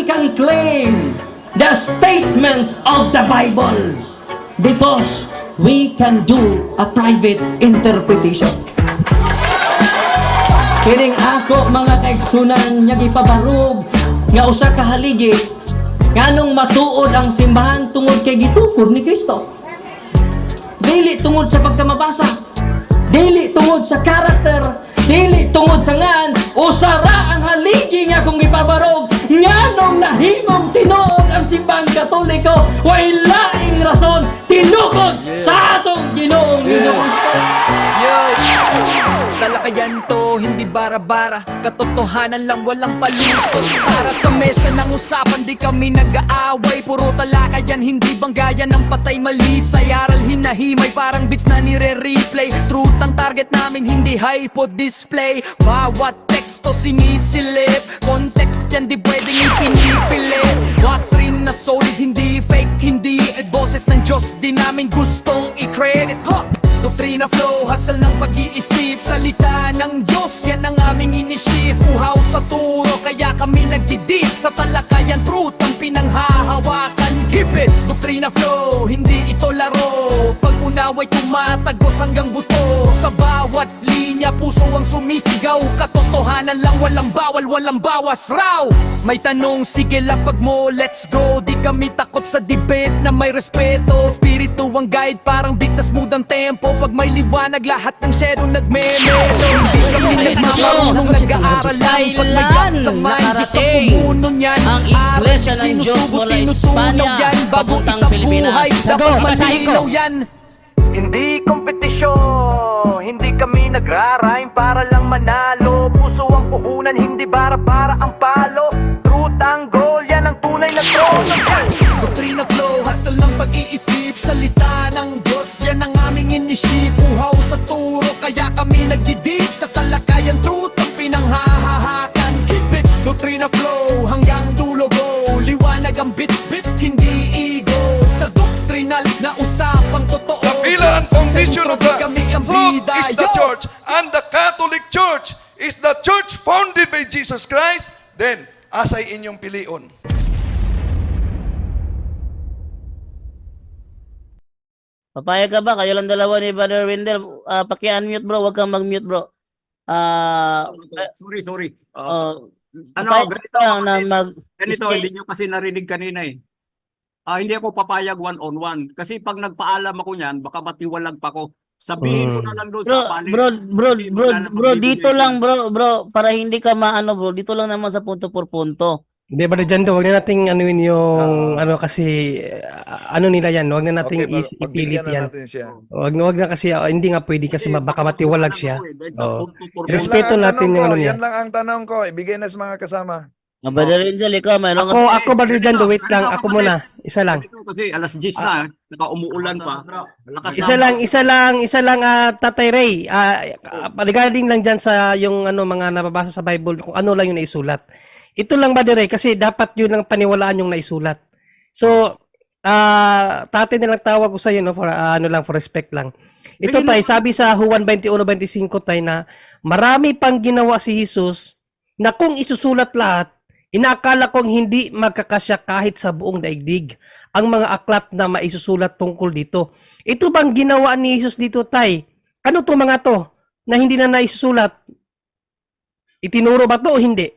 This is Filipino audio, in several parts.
can claim the statement of the Bible because we can do a private interpretation. Kining ako mga kaigsunan nga gipabarog nga usa ka haligi nganong matuod ang simbahan tungod kay gitukod ni Kristo. Dili tungod sa pagkamabasa, dili tungod sa karakter, dili tungod sa ngan, usara ang haligi nga kung gipabarog nganong nahimong tinuod ang simbahang Katoliko way laing rason tinukod sa atong Ginoong Hesus Kristo. Talakayan to, hindi bara-bara. Katotohanan lang, walang palusot. Para sa mesa ng usapan, di kami nag-aaway. Puro talakayan, hindi banggayan ng patay malisay. Aral hinahimay, parang beats na nire-replay. Truth ang target namin, hindi hypo display. Bawat teksto sinisilip, context yan di pwedeng ipinipilit. Doctrine na solid, hindi fake, hindi boses ng Diyos, di namin gustong i-credit. Doktrina flow, hasal ng pag-iisip. Salita ng Diyos, yan ang aming inisip. Uhaw sa turo, kaya kami nagdidip. Sa talakayan, truth ang pinanghahawakan. Keep it! Doktrina flow, hindi ito laro. Pag-unaway tumatagos hanggang buto. Sa bawat linya, puso ang sumisigaw. Katotohanan lang, walang bawal, walang bawas raw. May tanong, sige lapag mo, let's go. Di kami takot sa debate na may respeto. Spiritu ang guide, parang beat na smooth ang tempo. Pag may liwanag, lahat ng shadow nagme-melo. Hindi kami nagmamarunong nag-aaral lang. Pag may gap sa mind, Diyos ang pumuno niyan. Ang Iglesia ng Diyos mula Espanya, papuntang Pilipinas. Dapat malinaw yan. Hindi kompetisyon, hindi kami nagra-rhyme para lang manalo. Puso ang puhunan, hindi para ang palo. Truth ang goal, yan ang tunay na trono. Doktrina flow, hasal ng pag-iisip. Salita ng Diyos, yan ang aming inisip. Uhaw sa turo, kaya kami nagdidip. Sa talakayan, truth ang pinanghahahakan. Keep it, doktrina flow, hanggang dulo go. Liwanag ang bit-bit, hindi ego. Sa doktrinal na usapang totoo. Kapila ang foundation of the flock is the church, and the Catholic Church is the church founded by Jesus Christ. Then, asay inyong pilion. Papayag ka ba? Kayo lang dalawa ni Brother Wendell. Paki-unmute bro, huwag kang mag-mute bro. Sorry. Papayag ganito, ka na ganito, hindi nyo kasi narinig kanina eh. Hindi ako papayag one-on-one. Kasi pag nagpaalam ako niyan, baka matiwalag pa ko. Sabihin ko na lang doon sa panel. Bro, dito lang bro, para hindi ka maano bro, dito lang naman sa punto por punto. Hindi ba dyan do, wag na nating anuin yung ano kasi ano nila yan, wag na nating ipilit yan. Wag na kasi hindi nga pwede kasi baka matiwalag siya. Respeto natin yung ano niya. Yan lang ang tanong ko, ibigay na sa mga kasama. Brother Angel, ikaw mayroon Ako ba dyan do, wait lang, ako muna, isa lang. Kasi alas 10 na, naka-umuulan pa. Isa lang Tatay Ray, regarding lang dyan sa yung ano mga nababasa sa Bible, kung ano lang yung naisulat. Ito lang ba dire kasi dapat yun lang paniwalaan yung naisulat. So, tatay nilang tawag ko sa iyo no for ano lang for respect lang. Ito tay sabi sa Juan 21:25 tay na marami pang ginawa si Jesus na kung isusulat lahat, inaakala kong hindi magkakasya kahit sa buong daigdig ang mga aklat na maisusulat tungkol dito. Ito bang ginawa ni Jesus dito tay? Ano to mga to na hindi na naisusulat? Itinuro ba to o hindi?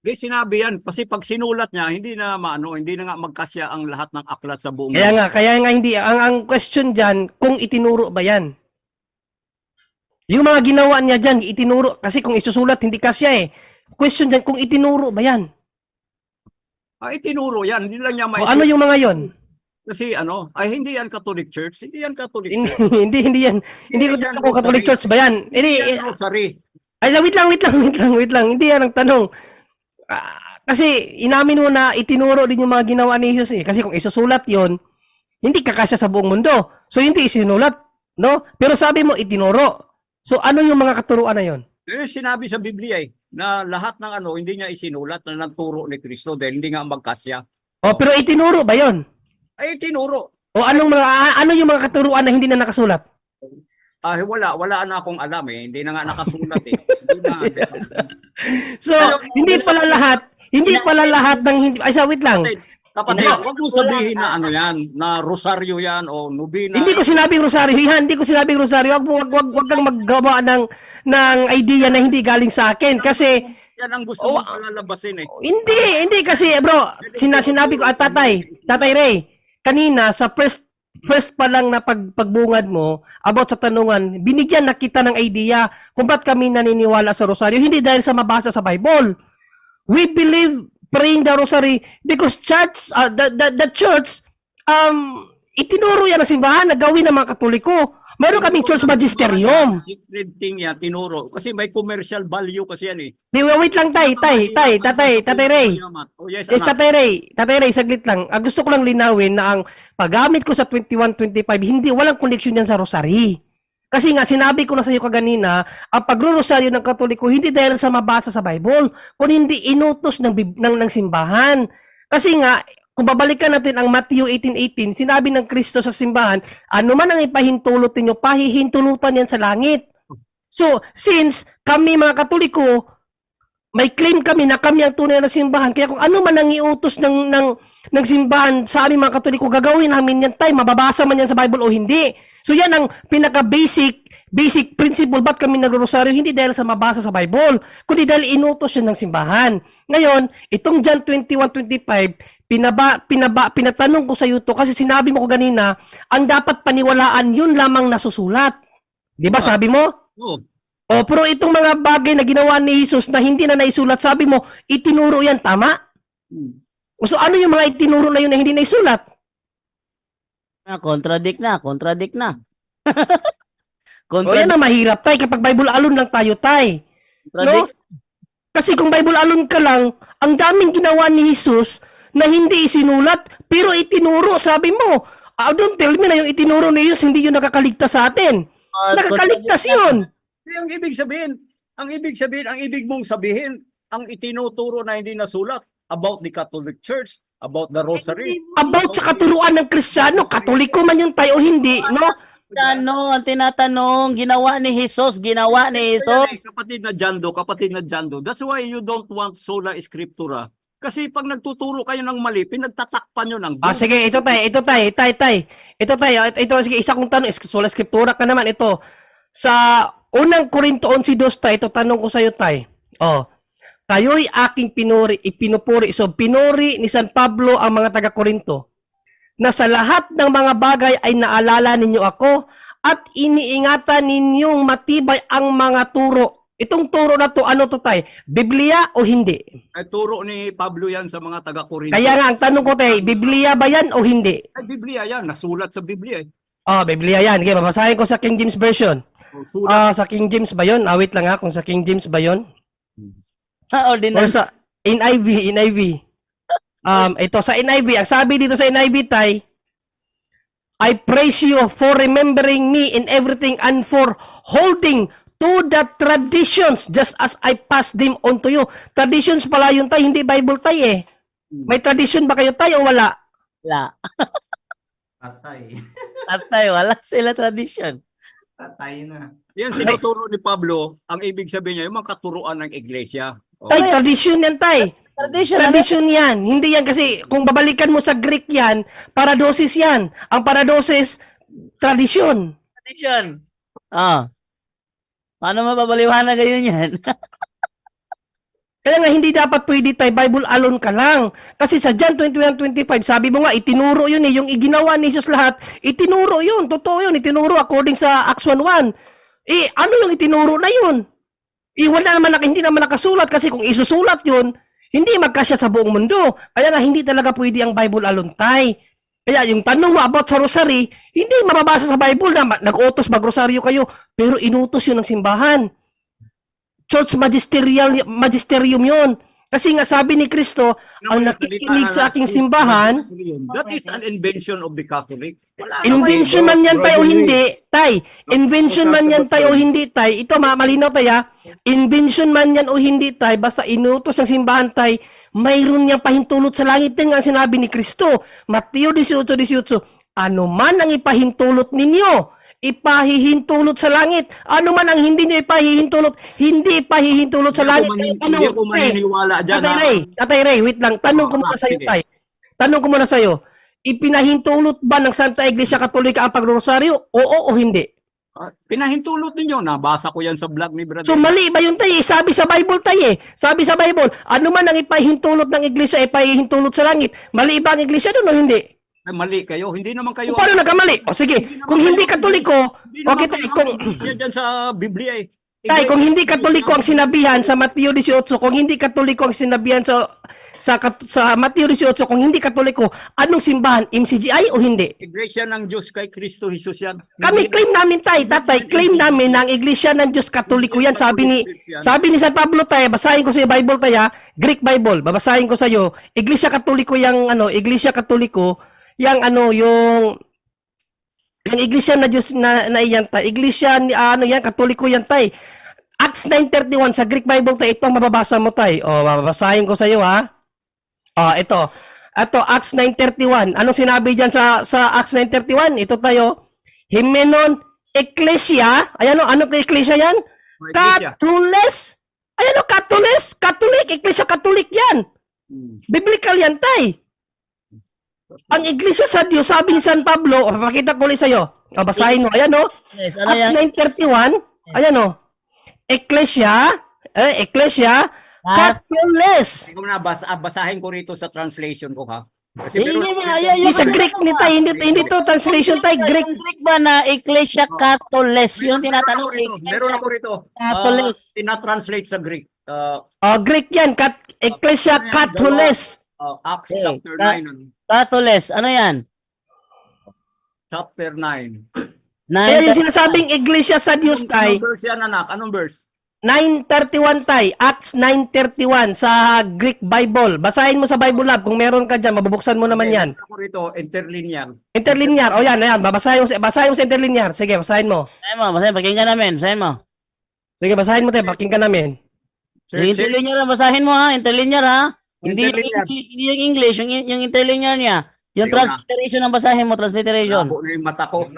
Sinabi yan, kasi pag sinulat niya, hindi na nga magkasya ang lahat ng aklat sa buong kaya nga hindi. Ang question dyan, kung itinuro ba yan? Yung mga ginawa niya dyan, itinuro. Kasi kung isusulat, hindi kasya eh. Question dyan, kung itinuro ba yan? Itinuro yan, hindi lang niya ano yung mga yon? Kasi hindi yan Catholic Church, hindi yan Catholic Church. hindi yan. Hindi ko tanong kung Catholic Church ba yan? Hindi yan rosary. Wait lang. Hindi yan ang tanong. Kasi inamin mo na itinuro din yung mga ginawa ni Jesus eh. Kasi kung isusulat yon, hindi kakasya sa buong mundo. So hindi isinulat, no? Pero sabi mo itinuro. So ano yung mga katuruan na yon? Sinabi sa Biblia na lahat ng hindi niya isinulat na nagturo ni Kristo dahil hindi nga magkasya. Pero itinuro ba yon? Tinuro. O ano yung mga katuruan na hindi na nakasulat? Wala na akong alam eh. Hindi na nga nakasulat eh. Hindi na. So, hindi pala lahat, Hindi pala lahat ng hindi... Ay, wait lang. Kapatid, huwag mo sabihin na ano yan, na rosaryo yan o nubina. Hindi ko sinabing rosaryo yan. Hindi ko sinabing rosaryo. Wag kang maggawa ng idea na hindi galing sa akin. Kasi, Yan ang gusto mo palalabasin eh. hindi kasi, bro, sinabi ko, Tatay Ray, kanina, sa first pa lang na pagbungad mo about sa tanungan, binigyan na kita ng idea kung ba't kami naniniwala sa rosaryo. Hindi dahil sa mabasa sa Bible. We believe praying the rosary because the church, itinuro yan ng simbahan na gawin ng mga Katoliko. Mayroon kaming church magisterium. Secret thing yan, tinuro. Kasi may commercial value kasi yan eh. Wait lang, Tatay Ray. Oh, yes, Yes, anak. Tatay Ray, saglit lang. Gusto ko lang linawin na ang paggamit ko sa 21-25, walang connection yan sa rosary. Kasi nga, sinabi ko na sa iyo kaganina, ang pagro-rosaryo ng Katoliko, hindi dahil sa mabasa sa Bible, kundi inutos ng simbahan. Kasi nga, kung babalikan natin ang Matthew 18:18, sinabi ng Kristo sa simbahan, ano man ang ipahintulot ninyo, pahihintulutan yan sa langit. So, since kami mga Katoliko, may claim kami na kami ang tunay na simbahan, kaya kung ano man ang iutos ng simbahan sa aming mga Katoliko, gagawin namin yan tayo, mababasa man yan sa Bible o hindi. So yan ang pinaka-basic principle, ba't kami nag-rosaryo, hindi dahil sa mabasa sa Bible, kundi dahil inutos yan ng simbahan. Ngayon, itong John 21:25, pinatanong ko sa iyo to kasi sinabi mo ko ganina, ang dapat paniwalaan yun lamang nasusulat. Di ba sabi mo? Oh. O, pero itong mga bagay na ginawa ni Jesus na hindi na naisulat, sabi mo, itinuro yan, tama? So ano yung mga itinuro na yun na hindi naisulat? Contradict na. O yan ang mahirap, tay, kapag Bible alone lang tayo, tay. No? Kasi kung Bible alone ka lang, ang daming ginawa ni Jesus na hindi isinulat, pero itinuro, sabi mo. Don't tell me na yung itinuro ni Jesus, hindi yun nakakaligtas sa atin. Nakakaligtas yun. Ang ibig sabihin, ang ibig mong sabihin, ang itinuturo na hindi nasulat about the Catholic Church, about the Rosary. About sa katuruan ng Kristiyano, Katoliko man yun tayo o hindi, no? Ang tinatanong, ginawa ni Jesus. Kaya, kapatid na Jando, that's why you don't want sola scriptura. Kasi pag nagtuturo kayo ng mali, pinagtatakpan nyo ng Sige, ito tay. Ito, sige, isa kong tanong, sola scriptura ka naman, ito. Sa unang Korinto 11:2, tay, ito tanong ko sa iyo, tay. Kayo'y aking ipinupuri. So, pinuri ni San Pablo ang mga taga-Korinto na sa lahat ng mga bagay ay naalala ninyo ako at iniingatan ninyong matibay ang mga turo. Itong turo na to, ano to tay? Biblia o hindi? Ay, turo ni Pablo yan sa mga taga-Korinto. Kaya nga, ang tanong ko tay, Biblia ba yan o hindi? Ay, Biblia yan. Nasulat sa Biblia eh. Biblia yan. Okay, babasahin ko sa King James Version. Sulat. Sa King James ba yun? Wait lang kung sa King James ba yun? Or Ordinary. sa NIV. Ito sa NIV, ang sabi dito sa NIV, tay, I praise you for remembering me in everything and for holding to the traditions just as I passed them on to you. Traditions pala yun, tay, hindi Bible, tay eh. May tradition ba kayo, tay, o wala? Wala. Tatay. Wala sila tradition. Tatay na. Yan sinuturo ni Pablo, ang ibig sabihin niya, yung mga katuruan ng iglesia. Tay, tradition yan, tay. Tradition yan. Hindi yan kasi kung babalikan mo sa Greek yan, paradosis yan. Ang paradosis, tradisyon. Tradition. Paano mapapaliwanag ngayon yan? Kaya nga hindi dapat pwede tayo Bible alone ka lang. Kasi sa John 21:25, sabi mo nga, itinuro yun eh. Yung iginawa ni Jesus lahat, itinuro yun. Totoo yun. Itinuro according sa Acts 1:1. Ano yung itinuro na yun? Hindi naman nakasulat kasi kung isusulat yun, hindi magkasya sa buong mundo. Kaya nga hindi talaga pwede ang Bible alone tay. Kaya yung tanong mo about sa rosary, hindi mababasa sa Bible na nag-utos mag-rosaryo kayo, pero inutos yun ng simbahan. Church magisterium yun. Kasi nga sabi ni Kristo, ang nakikinig sa aking simbahan, that is an invention of the Catholic. invention man yan tayo o hindi, tay. Invention man yan tayo o hindi, tay. Ito, malinaw tayo. Invention man yan o hindi, tay. Basta inutos ng simbahan, tay. Mayroon niyang pahintulot sa langit. Yan nga sinabi ni Kristo. Mateo 18:18. Ano man ang ipahintulot ninyo, ipahihintulot sa langit. Ano man ang hindi niyo ipahihintulot, hindi ipahihintulot sa langit. Hindi ako maniniwala dyan. Tatay Ray, wait lang. Tanong ko muna sa'yo, Sige. tay. Tanong ko muna sa'yo. Ipinahintulot ba ng Santa Iglesia Katolika ang pagrosaryo? Oo o hindi? Pinahintulot ninyo. Nabasa ko yan sa vlog ni Brother. So mali ba yun tay? Sabi sa Bible tay eh. Sabi sa Bible, ano man ang ipahintulot ng iglesia, ipahintulot sa langit. Mali ba ang iglesia doon o hindi? Ay, mali kayo. Hindi naman kayo. Kung paano nagkamali? O sige, kung hindi katoliko, okay tay, kung, Siya dyan sa Biblia eh. tay, kung hindi katoliko ang sinabihan sa Mateo 18, kung hindi katoliko ang sinabihan sa Mateo 18, kung hindi katoliko, anong simbahan? MCGI o hindi? Iglesia ng Diyos kay Kristo Jesus yan. Kami claim namin tay, tatay, claim namin na ang iglesia ng Diyos Katoliko yan. Sabi ni San Pablo tay, basahin ko sa Bible tay ha, Greek Bible, babasahin ko sa iyo. Iglesia Katoliko yang Iglesia Katoliko yang yung iglesia na Diyos na iyan tay. Iglesia ni yan Katoliko yan tay. Acts 9:31 sa Greek Bible tay, ito ang mababasa mo tay. O babasahin ko sa iyo ha. Ito. Ito, Acts 9:31. Anong sinabi diyan sa Acts 9:31? Ito tayo. Himenon Ecclesia. Ayan o, ano Ecclesia yan? Ecclesia. Catules. Ayan o, Catules. Catholic. Ecclesia Catholic yan. Biblical yan, tay. Ang Iglesia sa Diyos, sabi ni San Pablo, papakita ko ulit sa'yo. Basahin mo. Ayan o. Yes, ano Acts yan? 9:31. Ayan o. Ecclesia. Catules. Kung basahin ko rito sa translation ko ha. Kasi Hindi sa Greek ni tay, hindi to translation tay, Greek. Yung Greek ba na Ecclesia Catules? Yung tinatanong meron ako rito. Catules. Tina-translate sa Greek. Greek yan, Ecclesia Catules. Acts Okay. chapter 9. Catules, ano yan? Chapter 9. Kaya yung sinasabing Iglesia sa Diyos tay, Anong verse yan, anak? Anong verse? 9:31 tay, Acts 9:31 sa Greek Bible. Basahin mo sa Bible Lab kung meron ka diyan, mabubuksan mo naman 'yan. Ako rito, interlinear. Interlinear. O yan, basahin mo sa interlinear. Sige, basahin mo. Pakinggan namin, basahin mo. Sige, basahin mo tayo, pakinggan namin. Yung interlinear, basahin mo ha, interlinear ha. Hindi yung English, yung interlinear niya. Yung Ayun na. transliteration ang basahin mo, transliteration. Labo na yung mata ko.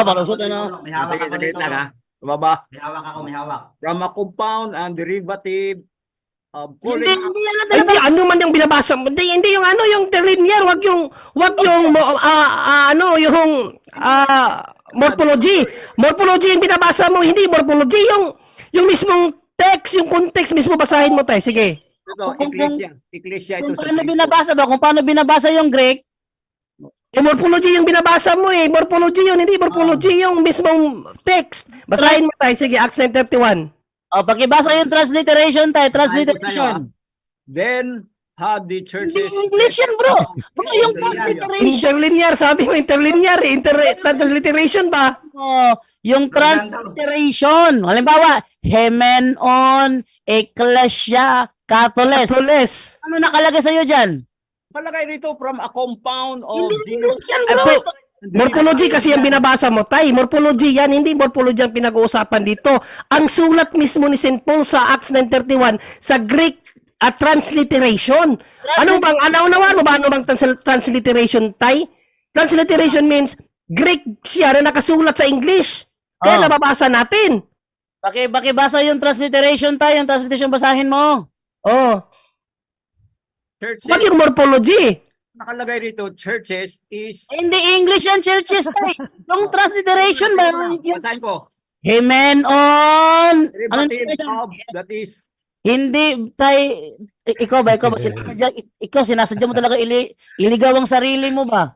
Palusot ano. Sige, saglit lang ha. Baba. May hawak. From a compound and derivative of Hindi yan ang Hindi, ano man yung binabasa mo. Hindi yung yung interlinear, wag yung morphology. Morphology yung binabasa mo, hindi morphology yung mismong text, yung context mismo basahin mo tayo. Sige. Ito, Ecclesia ito Kung sa paano Greek. binabasa ba? Kung paano binabasa yung Greek, Morphology yung binabasa mo eh. Morphology yun, hindi morphology yung mismong text. Basahin mo tayo. Sige, Acts 9:31. pakibasa yung transliteration tayo, Sabi ko sa'yo, transliteration. Then had the churches... Hindi English yan, bro. Bro, yung transliteration. Interlinear, sabi mo interlinear eh. Transliteration ba? Yung transliteration. Halimbawa, Hemenon Ecclesia Catules. Catules. Ano nakalagay sa'yo dyan? Palagay rito from a compound of Hindi English yan, Ay, bro. po, morphology kasi yung binabasa mo, tay. Morphology yan, hindi morphology ang pinag-uusapan dito. Ang sulat mismo ni St. Paul sa Acts 9:31 sa Greek at transliteration. Ano bang, ano bang transliteration, tay? Transliteration means Greek siya na nakasulat sa English. Kaya nababasa natin. Pakibasa yung transliteration tayo, yung transliteration basahin mo. churches. Wag yung morphology. Nakalagay rito, churches is... Hindi English yan, churches tayo. Yung transliteration ba? Basahin ko. Hemenon. Derivative of, that is... Hindi tayo, ikaw ba, sinasadya mo talaga iligaw ang sarili mo ba?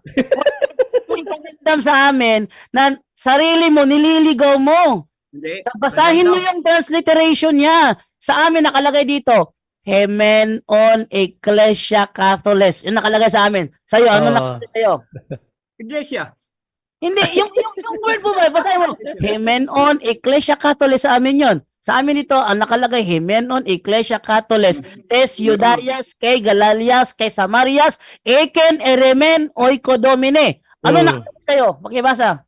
Kung ipagdamdam sa amin na sarili mo, nililigaw mo. Hindi. Basahin mo yung transliteration niya. Sa amin nakalagay dito, Hemenon Ecclesia Catules. Yung nakalagay sa amin. Sa'yo, ano nakalagay sa'yo? Iglesia. Hindi, yung word mo ba, basahin mo. Hemenon Ecclesia Catules sa amin yon. Sa amin ito, ang nakalagay, Hemenon Ecclesia Catules, tes Judayas, kay Galalias, kay Samarias, eken eremen oikodomine. Ano nakalagay sa'yo? Pakibasa.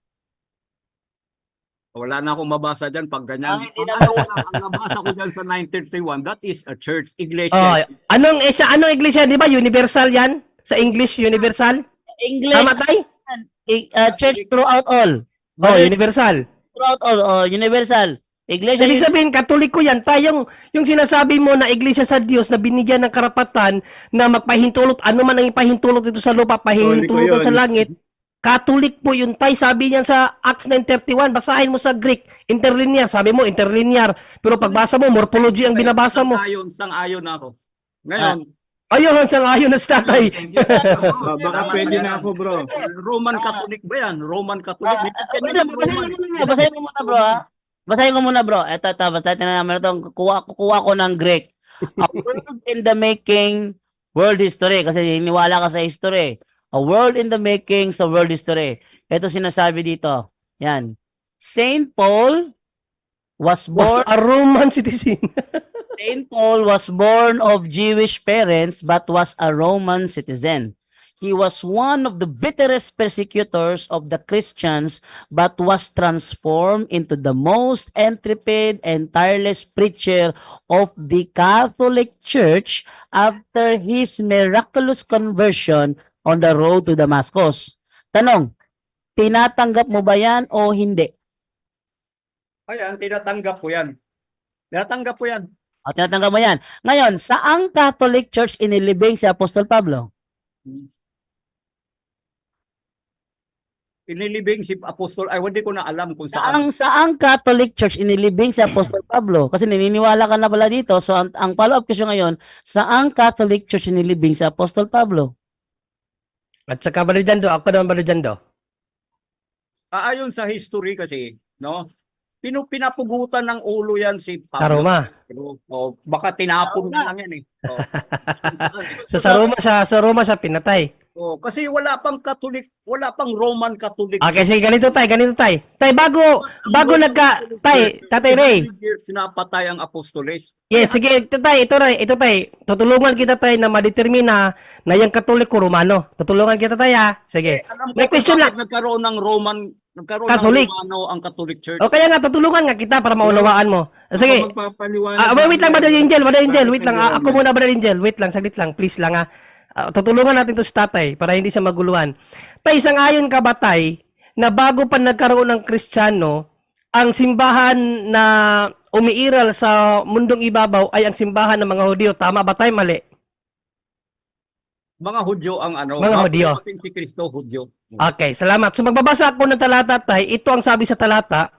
Wala na akong mabasa dyan pag ganyan. Hindi Ang nabasa ko dyan sa 931, that is a church, iglesia. Anong iglesia, di ba? Universal yan? Sa English, universal? English, Tama tayo? church throughout all. But universal. throughout all, universal. Iglesia Ibig sabihin, Katoliko yan. Yung sinasabi mo na Iglesia sa Diyos na binigyan ng karapatan na magpahintulot, ano man ang ipahintulot dito sa lupa, pahintulot sa langit, Katolik po yun, tay. Sabi niyan sa Acts 9:31, basahin mo sa Greek, interlinear. Sabi mo, interlinear. Pero pagbasa mo, morphology ang binabasa mo. Sang-ayon na ako. Ngayon, Ayun, sang-ayon na sa tatay. Baka pwede na ako, bro. Roman Catholic ba yan? Roman Catholic. Basahin mo muna, bro, ha? Basahin ko muna, bro. Ito, basahin namin ito. Kukuha ko ng Greek. A world in the making, world history. Kasi iniwala ka sa history. A world in the making sa world history. Ito sinasabi dito. Yan. Saint Paul was Was born a Roman citizen. Saint Paul was born of Jewish parents but was a Roman citizen. He was one of the bitterest persecutors of the Christians but was transformed into the most intrepid and tireless preacher of the Catholic Church after his miraculous conversion on the road to Damascus. Tanong, tinatanggap mo ba yan o hindi? Ayan, tinatanggap ko yan. Tinatanggap ko yan. O, tinatanggap mo yan. Ngayon, saang Catholic Church inilibing si Apostol Pablo? Inilibing si Apostol, ay hindi ko na alam kung saan. Saang Catholic Church inilibing si Apostol Pablo? Kasi naniniwala ka na pala dito. So, ang follow-up question ngayon, saang Catholic Church inilibing si Apostol Pablo? At saka, Brother Jando, ako naman, Brother Jando. Ayon sa history kasi, no? Pinapugutan ng ulo yan si Pablo. Sa Roma. O, baka tinapon na lang yan eh. O. Sa Roma siya pinatay. O, kasi wala pang Catholic, wala pang Roman Catholic. Okay, sige, ganito tay. Tay, bago Tatay Ray. Years napatay ang apostoles. Yes, sige, ito tay. Tutulungan kita tay na madetermina na yung Katoliko Romano. Tutulungan kita tay, ha. Sige. Alam ko May question kung lang. bakit nagkaroon Catholic. ng Romano ang Catholic Church. O kaya nga, tutulungan nga kita para maunawaan mo. Sige. Wait lang, Brother Angel. Wait lang. Ako muna, Brother Angel. Wait lang, saglit lang. Please lang, ha. Tutulungan natin to si tatay para hindi siya maguluhan. Tay, sang-ayon ka ba, tay, na bago pa nagkaroon ng Kristiyano, ang simbahan na umiiral sa mundong ibabaw ay ang simbahan ng mga Hudyo. Tama ba, tay? Mali. Mga Hudyo ang ano. Mga Hudyo. Si Kristo, Hudyo. Okay, salamat. So magbabasa ako ng talata, tay. Ito ang sabi sa talata,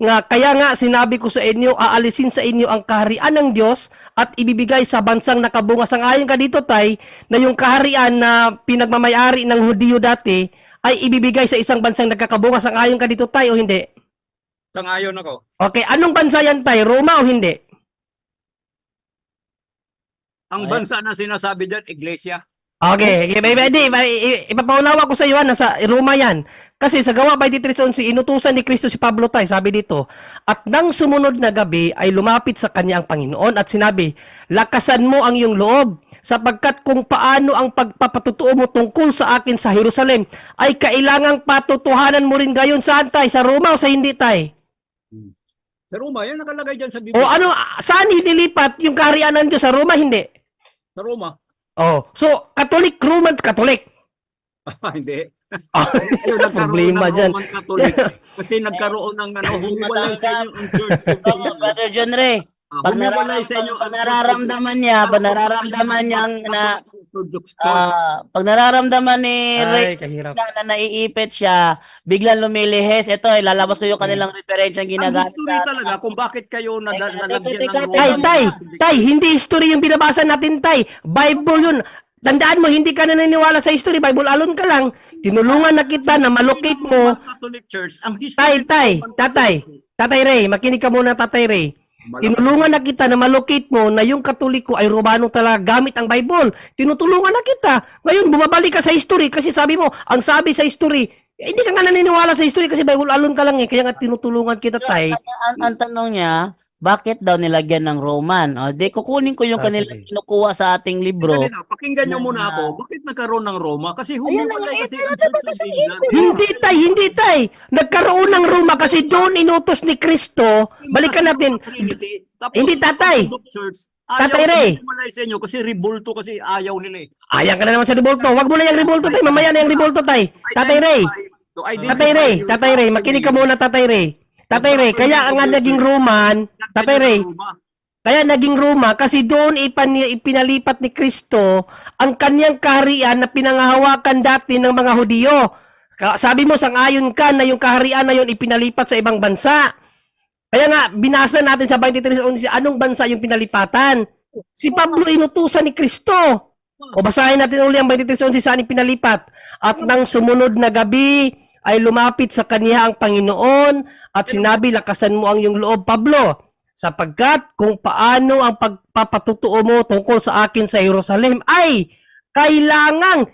nga kaya nga sinabi ko sa inyo, aalisin sa inyo ang kaharian ng Diyos at ibibigay sa bansang nakabunga. Sang-ayon ka dito, tay, na yung kaharian na pinagmamayari ng Hudyo dati ay ibibigay sa isang bansang nagkakabunga. Sang-ayon ka dito, tay, o hindi? Sang-ayon ako. Okay, anong bansa yan, tay? Roma o hindi? Ang bansa na sinasabi dyan, Iglesia. Okay, ipapaunawa ko sa iyo, nasa Roma yan. Kasi sa Gawa 23:11, inutusan ni Kristo si Pablo, tay, sabi dito, at nang sumunod na gabi ay lumapit sa kanya ang Panginoon at sinabi, lakasan mo ang iyong loob, sapagkat kung paano ang pagpapatutuo mo tungkol sa akin sa Jerusalem, ay kailangang patutuhanan mo rin gayon. Saan, tay? Sa Roma o sa hindi, tay? Sa Roma, yan nakalagay dyan sa O Biblia. ano, saan hinilipat yung kaharian ng Diyos? Sa Roma, hindi? Sa Roma. Oh, so, Catholic, Roman, Catholic. Hindi. Ayun Nagkaroon problema ng dyan. Roman Catholic. Kasi nagkaroon ng humiwalay sa inyo ang church. Brother John Ray, pag Humiwalay sa inyo ang nararamdaman niya pag nararamdaman ni Ray Ay, kahirap. na naiipit siya, biglang lumilihes. Ito, ilalabas ko yung kanilang referensya Ang ginagamit. history talaga kung bakit kayo nalagyan ng Tay, hindi history yung binabasa natin, tay. Bible yun. Tandaan mo, hindi ka naniniwala sa history. Bible alone ka lang. Tinulungan na kita na malocate mo. Catholic Church, ang history Tatay Ray, makinig ka muna, Tatay Ray. Tinulungan na kita na malocate mo na yung Katoliko ay Romano talaga gamit ang Bible. Tinutulungan na kita. Ngayon, bumabalik ka sa history kasi sabi mo, ang sabi sa history, hindi ka nga naniniwala sa history kasi Bible alone ka lang eh. Kaya nga tinutulungan kita, tay. Ang tanong niya, bakit daw nilagyan ng Roman? O, di kukunin ko yung kanilang sige. kinukuha sa ating libro. Pakinggan nyo muna ako. Bakit nagkaroon ng Roma? Kasi humiwalay kasi ang church sa England. Hindi tay. Nagkaroon ng Roma kasi doon inutos ni Kristo. Balikan natin. Hindi, tatay. Tatay Ray. Humiwalay sa inyo kasi ribulto kasi ayaw nila eh. Ayan ka na naman sa revolto. Wag mo na yung revolto, tay. Mamaya na yung revolto, tay. Tatay Ray. To identify Tatay Ray, yung Tatay Ray, makinig ka muna, Tatay Ray. Tatay Ray, kaya nga naging Roman, Tatay Ray, kaya naging Roma kasi doon ipinalipat ni Kristo ang kanyang kaharian na pinangahawakan dati ng mga Hudyo. Sabi mo, sang-ayon ka na yung kaharian na yun ipinalipat sa ibang bansa. Kaya nga, binasa natin sa 23:11, anong bansa yung pinalipatan? Si Pablo inutusan ni Kristo. O basahin natin uli ang 23:11 saan pinalipat. At nang sumunod na gabi, ay lumapit sa kaniya ang Panginoon at sinabi, lakasan mo ang iyong loob, Pablo, sapagkat kung paano ang pagpapatutuo mo tungkol sa akin sa Jerusalem ay kailangang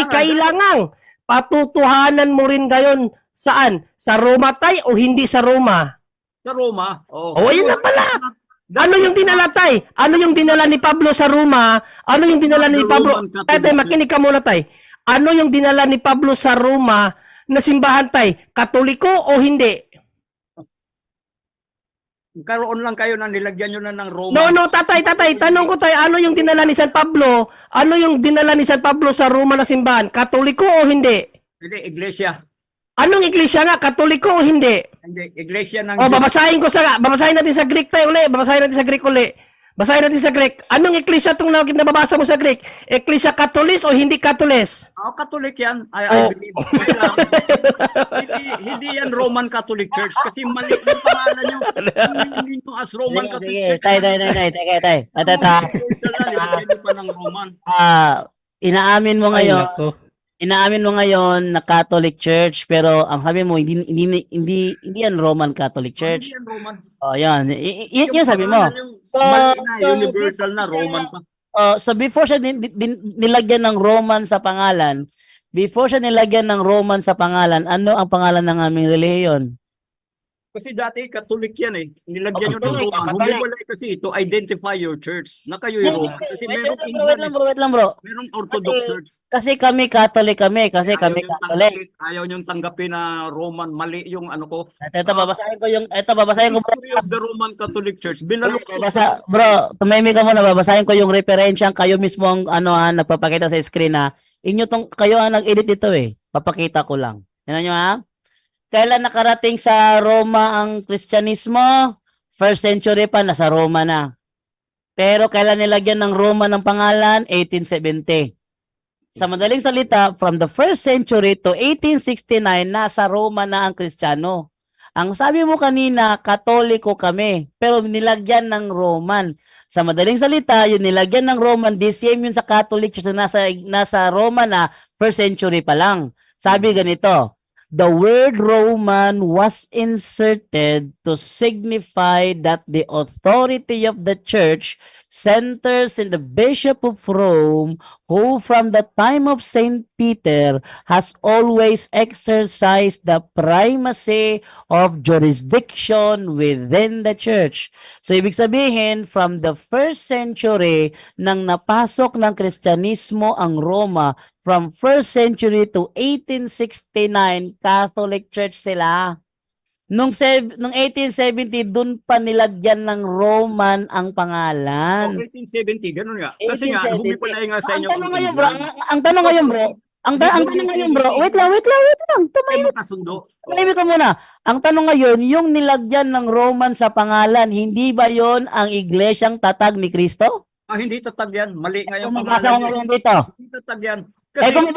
kailangang patutuhanan mo rin gayon saan? Sa Roma tay o hindi sa Roma? Sa Roma. Oh. O, ayun na pala. Ano yung dinala tay? Ano yung dinala ni Pablo sa Roma? Ano yung dinala ni Pablo? Tay, makinig ka muna tay. Ano yung dinala ni Pablo sa Roma na simbahan tay? Katoliko o hindi? Karoon lang kayo na nilagyan nyo na ng Roma. No, tatay. Tanong ko tayo, ano yung dinala ni San Pablo? Ano yung dinala ni San Pablo sa Roma na simbahan? Katoliko o hindi? Hindi, iglesia. Anong iglesia nga? Katoliko o hindi? Hindi, iglesia ng O, babasahin natin sa Greek tayo uli. Basahin natin sa Greek. Anong iglesia itong nababasa mo sa Greek? Iglesia Katolis o hindi Katolis? Katolik yan. I Oh. believe. Hindi yan Roman Catholic Church kasi mali yung pangalan nyo. Hindi nyo as Roman Catholic Sige, Church. tay. Nilagyan nyo pa ng Roman. Inaamin mo Ay, ngayon, nako. na Catholic Church, pero ang sabi mo hindi yan Roman Catholic Church. Hindi yan Roman. Oh, yan. Yan sabi mo. So, Mali na, so, universal na Roman pa. So before siya nilagyan ng Roman sa pangalan, ano ang pangalan ng aming relihiyon? Kasi dati Catholic yan eh. Nilagyan nyo ng Catholic, Roman. Catholic. Humiwalay kasi to identify your church na kayo yung Roman. Kasi merong Wait lang bro. merong Orthodox Church. Kasi kami Catholic kami. Kasi kami Catholic. Ayaw niyong tanggapin na Roman. Mali yung ano ko. Ito babasahin ko bro. History of the Roman Catholic Church. Binalok ko. Bro, tumahimik ka muna, babasahin ko yung referensyang kayo mismo ang nagpapakita sa screen na kayo ang nag-edit ito eh. Papakita ko lang. Yan nyo ha? Kailan nakarating sa Roma ang Kristyanismo? First century pa, nasa Roma na. Pero kailan nilagyan ng Roma ng pangalan? 1870. Sa madaling salita, from the first century to 1869, nasa Roma na ang Kristiyano. Ang sabi mo kanina, Katoliko kami, pero nilagyan ng Roman. Sa madaling salita, yung nilagyan ng Roman, the same yun sa Catholic Church na nasa Roma na first century pa lang. Sabi ganito, the word Roman was inserted to signify that the authority of the church centers in the Bishop of Rome, who from the time of Saint Peter has always exercised the primacy of jurisdiction within the church. So ibig sabihin, from the first century nang napasok ng Kristyanismo ang Roma, from 1st century to 1869, Catholic Church sila. Nung 1870, dun pa nilagyan ng Roman ang pangalan. 1870, ganun nga. Kasi nga, humipalay nga sa inyo. Ang tanong ngayon, bro, wait lang. Ay, makasundo. Tumahimik ka muna. Ang tanong ngayon, yung nilagyan ng Roman sa pangalan, hindi ba yon ang iglesyang tatag ni Kristo? Hindi tatag yan. Mali nga yung Mabasa ko ngayon dito. Hindi tatag yan. Kung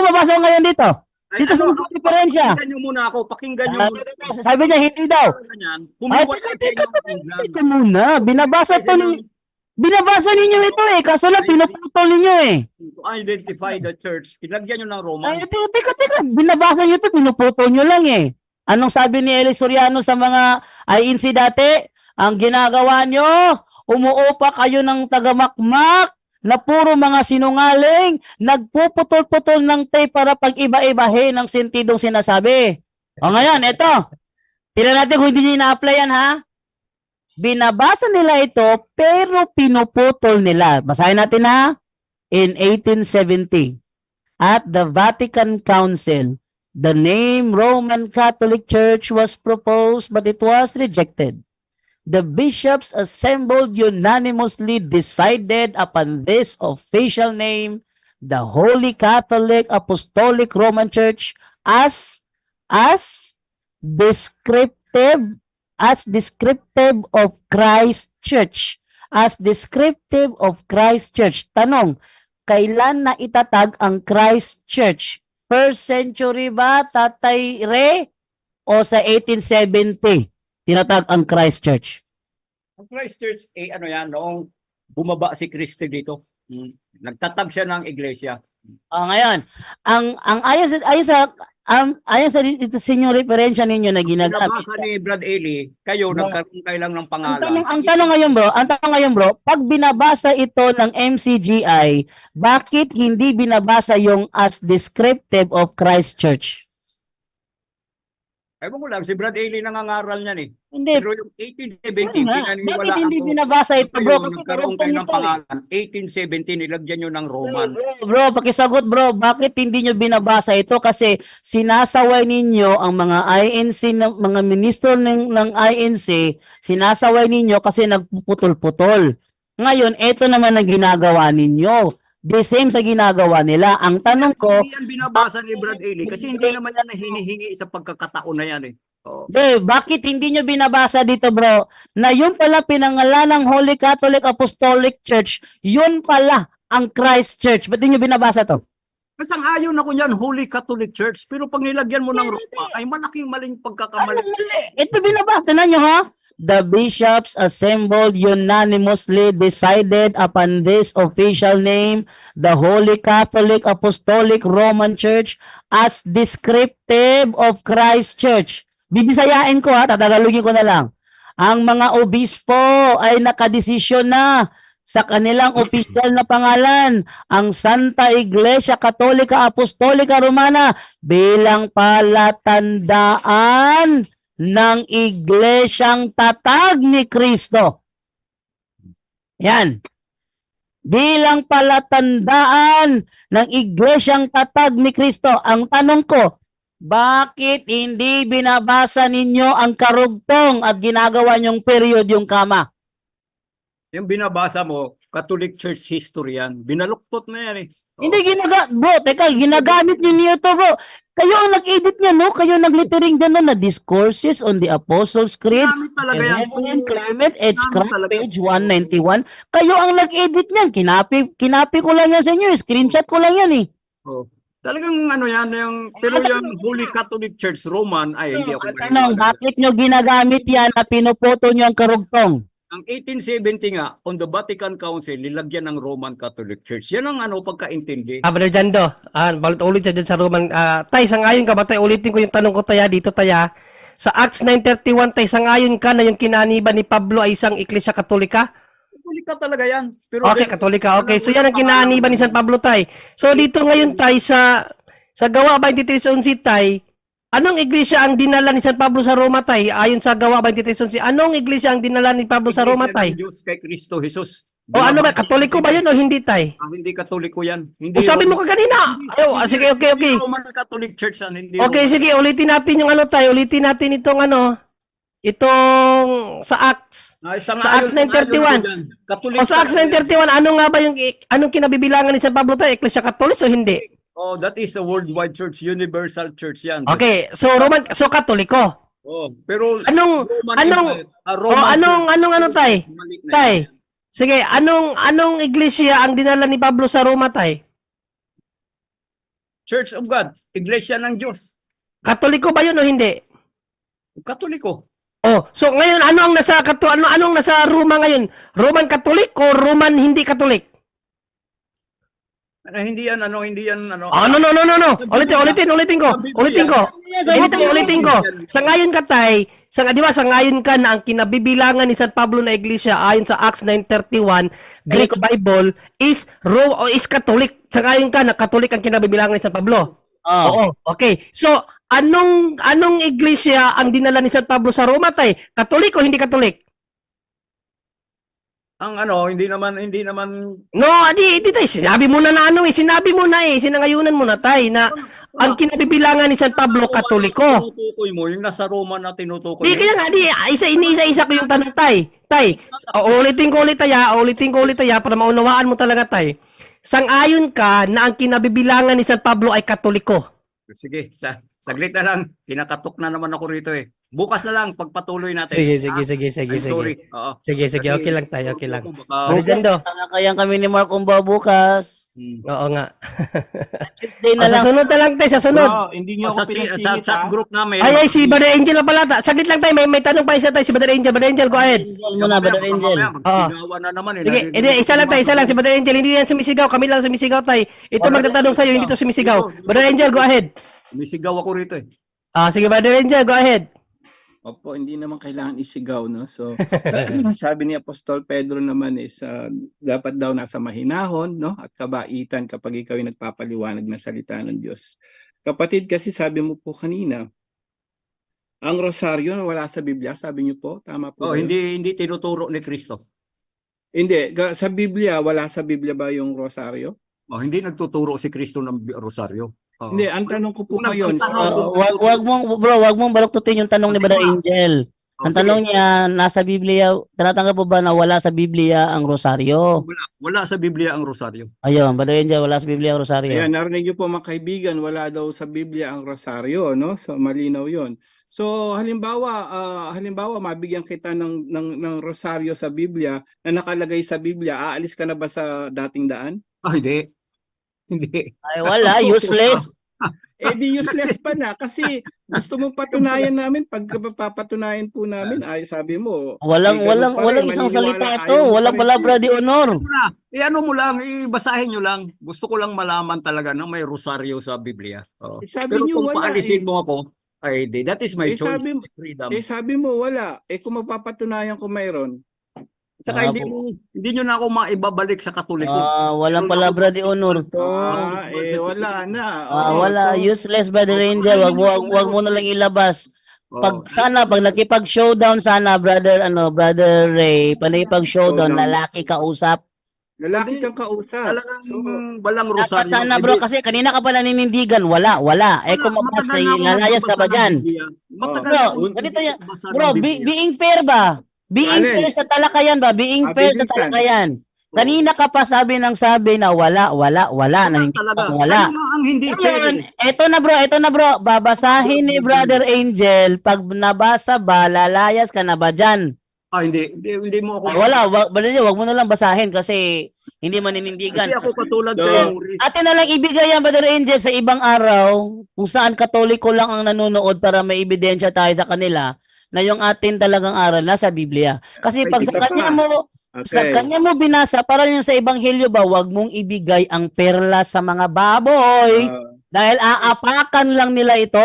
mabasa ko ngayon dito. Dito sa diferensya. Pakinggan nyo muna ako. Pakinggan nyo muna. Sabi niya, hindi daw. Teka muna. Binabasa ninyo ito eh. Kaso lang, pinuputol ninyo eh. To identify the church. Kinagyan nyo ng Roman. Teka. Binabasa nyo ito, pinuputol nyo lang eh. Anong sabi ni Eli Soriano sa mga INC dati? Ang ginagawa nyo, umuupa kayo ng tagamakmak na puro mga sinungaling, nagpuputol-putol ng tape para pag-iba-ibahin ang sentidong sinasabi. O ngayon, ito. Pila natin kung hindi nyo ina-apply yan, ha? Binabasa nila ito, pero pinuputol nila. Basahin natin, ha? In 1870, at the Vatican Council, the name Roman Catholic Church was proposed, but it was rejected. The bishops assembled unanimously decided upon this official name, the Holy Catholic Apostolic Roman Church as descriptive of Christ Church. As descriptive of Christ Church. Tanong, kailan na itatag ang Christ Church? First century ba, Tatay Ray? O sa 1870, tinatag ang Christ Church? Ang Christ Church, ano yan, noong bumaba si Kristo dito. Nagtatag siya ng iglesia. Ngayon, ang ayon sa ito sa inyong referensya ninyo na ginagamit. Nabasa ni Brad Eli, kayo, nagkaroon kayo lang ng pangalan. Ang tanong ngayon bro, pag binabasa ito ng MCGI, bakit hindi binabasa yung as descriptive of Christ Church? Ewan ko lang, si Brad Eli nangangaral niyan eh. Hindi. Pero yung 1870, pinaniniwala Bakit hindi ako. binabasa ito bro? Kasi Nagkaroon karugtong kayo ng ito eh. pangalan. 1870, nilagyan nyo ng Roman. Bro, pakisagot bro, bakit hindi nyo binabasa ito? Kasi sinasaway ninyo ang mga INC, mga ministro ng INC, sinasaway ninyo kasi nagpuputol-putol. Ngayon, ito naman ang ginagawa ninyo. The same sa ginagawa nila. Ang tanong ko, Hindi yan binabasa ni Brad Eli kasi hindi naman yan hinihingi sa pagkakataon na yan eh. Oo. bakit hindi nyo binabasa dito bro, na yun pala pinangalan ng Holy Catholic Apostolic Church, yun pala ang Christ Church. Ba't di nyo binabasa to? Kasang-ayon ako niyan, Holy Catholic Church. Pero pag nilagyan mo ng Roma, ay malaking maling pagkakamali. Ito binabasa na nyo ha? The bishops assembled unanimously decided upon this official name, the Holy Catholic Apostolic Roman Church, as descriptive of Christ Church. Bibisayain ko ha, tatagalogin ko na lang. Ang mga obispo ay nakadesisyon na sa kanilang opisyal na pangalan, ang Santa Iglesia Katolika Apostolika Romana bilang palatandaan ng iglesyang tatag ni Kristo. Yan. Bilang palatandaan ng iglesyang tatag ni Kristo. Ang tanong ko, bakit hindi binabasa ninyo ang karugtong at ginagawa nyong period yung kama? Yung binabasa mo, Catholic Church history yan. Binaluktot na yan eh. Oo. Hindi ginagamit ninyo ito bro. Kayo ang nag-edit niya, no? Kayo nag-lettering dyan, no? Na Discourses on the Apostles' Creed. Ginamit talaga yan. Reverend Clement H. Ginamit Craft, talaga. page 191. Kayo ang nag-edit niyan. Kinapi ko lang yan sa inyo. Screenshot ko lang yan, eh. Oo. Talagang ano yan, pero yung Holy Catholic Church Roman, ay hindi ako Tanong, bakit nyo ginagamit yan na pinupoto nyo ang karugtong? Ang 1870 nga, on the Vatican Council, nilagyan ng Roman Catholic Church. Yan ang pagkaintindi. Brother Jando, ulit siya dyan sa Roman. Tay, sangayon ka ba? Tay, ulitin ko yung tanong ko dito taya. Sa Acts 9:31, tay, sangayon ka na yung kinaniba ni Pablo ay isang Iglesia Katolika? Katolika talaga yan. Pero Okay, Katolika. Okay, so yan ang kinaniba ni San Pablo, tay. So dito ngayon, tay, sa Gawa 23:11, tay, anong iglesia ang dinala ni San Pablo sa Roma, tay? Ayon sa Gawa 23:11, anong iglesia ang dinala ni Pablo sa Roma, tay? Diyos kay Kristo Jesus. O ano ba, Katoliko ba yun o hindi, tay? Hindi Katoliko yan. O sabi mo ka kanina. Sige, okay. Hindi Roman Catholic Church yan. Hindi Okay, Roman. sige, ulitin natin yung ano, tay. Ulitin natin itong sa Acts. Sa Acts 9:31. Katolik. O sa Acts 9:31, ano nga ba anong kinabibilangan ni San Pablo, tay? Iglesia Katolik o hindi? Oh, that is a worldwide church, universal church yan. Okay, so Katoliko. Oh, pero Anong tay? Malik na Tay. yan. Sige, anong iglesia ang dinala ni Pablo sa Roma, tay? Church of God, Iglesia ng Diyos. Katoliko ba 'yun o hindi? Katoliko. Oh, so ngayon anong nasa Roma ngayon? Roman Catholic o Roman hindi Catholic? Hindi yan. No. Ulitin ko. Sa ngayon ka, tay, di ba sa ngayon ka na ang kinabibilangan ni San Pablo na iglesia ayon sa Acts 9:31 Greek Bible is Catholic. Sa ngayon ka na Catholic ang kinabibilangan ni San Pablo. Oo. Okay. So, anong iglesia ang dinala ni San Pablo sa Roma, tay? Catholic o hindi Catholic? Ang ano, hindi naman No, di tayo. Sinabi mo na sinabi mo na sinangayunan mo na tayo na ang kinabibilangan ni San Pablo Katoliko. tinutukoy mo, yung nasa Roma na tinutukoy Di mo. kaya nga, iniisa-isa ko yung tanong, tay. Ulitin ko ulit taya para maunawaan mo talaga, tay. Sang-ayon ka na ang kinabibilangan ni San Pablo ay Katoliko. Sige, saglit na lang. Kinakatok na naman ako rito eh. Bukas na lang, pagpatuloy natin. Sige. I'm sorry. Oo. Sige, Kasi- okay lang tayo, okay lang. Baka- Ano dyan, do? Talakayan kami ni Mark Umba bukas. Oo nga. Tuesday na Sa lang. sunod na lang, tay, sa sunod. Bro, hindi niyo sa, ako sa pinasingit, chat ha? group namin. Ay, si Brother Angel na pala. Saglit lang tayo, may tanong pa isa tayo, si Brother Angel. Brother Angel, go ahead. Angel mo na, Brother Angel. Magsigawan na naman eh. Sige, hindi, isa lang si Brother Angel, hindi yan sumisigaw, kami lang sumisigaw tayo. Ito magtatanong sa'yo, hindi to sumisigaw. Brother Angel, go ahead. Misigaw ako rito eh. Sige, Brother Angel, go ahead. Opo, hindi naman kailangan isigaw, no? So, sabi ni Apostol Pedro naman is, dapat daw nasa mahinahon, no? At kabaitan kapag ikaw ay nagpapaliwanag ng salita ng Diyos. Kapatid, kasi sabi mo po kanina, ang rosaryo wala sa Biblia, sabi niyo po, tama po Oh, ba yun? hindi tinuturo ni Kristo. Hindi, sa Biblia, wala sa Biblia ba yung rosaryo? Oh, hindi nagtuturo si Kristo ng rosaryo. Oh. Hindi, ang tanong ko po Unang ngayon, tanong, Wag mong baluktutin yung tanong ni Brother Angel. Oh, Ang sige. tanong niya, nasa Biblia, tinatanggap po ba na wala sa Biblia ang rosaryo? Wala sa Biblia ang rosaryo. Ayun, Brother Angel, wala sa Biblia ang rosaryo. ayan, narinig niyo po mga kaibigan, wala daw sa Biblia ang rosaryo, no? So malinaw 'yon. So halimbawa mabigyan kita ng rosaryo sa Biblia na nakalagay sa Biblia, aalis ka na ba sa dating daan? Hindi. Hindi. Ay, wala, useless. Di useless pa na kasi gusto mong patunayan namin pag papatunayan po namin ay sabi mo Walang isang salita ito. Walang palabra di honor. Ano mo lang, basahin nyo lang. Gusto ko lang malaman talaga na may rosaryo sa Biblia. Oh. Sabi Pero niyo kung wala. paalisin mo ako, ay di, that is my choice. Sabi, Freedom. sabi mo wala. Kung magpapatunayan ko mayroon. Saka hindi nyo na ako maibabalik sa Katoliko. Walang palabra di honor to. Wala na. Wala, useless Brother Angel. Wag mo na lang ilabas. Pag nakipag-showdown sana Brother Ray, panipag-showdown lalaki kausap. Lalaki kang kausap. Talagang walang Dapat rosaryo. sana bro kasi kanina ka pa naninindigan, wala. Kung mabasa lalayas ka ba diyan? Bro, ganito yan. Bro, being fair ba? Being Alin? fair sa talakayan ba? Being fair sa Bibilisan. talakayan. Kanina ka pa sabi na wala. Nanindigan Talaga. wala. Ayun nga ang hindi fair. Ito na bro. Babasahin ni Brother Angel. Pag nabasa ba, lalayas ka na ba dyan? Hindi mo ako. Wag mo na lang basahin kasi hindi maninindigan. Kasi ako katulad kay Maurice. Atin na lang ibigay yan, Brother Angel, sa ibang araw kung saan Katoliko lang ang nanonood para may ebidensya tayo sa kanila na yung atin talagang aral nasa Biblia. Kasi pag sa kanya mo binasa, para yung sa Ebanghelyo ba, wag mong ibigay ang perla sa mga baboy. Dahil aapakan lang nila ito.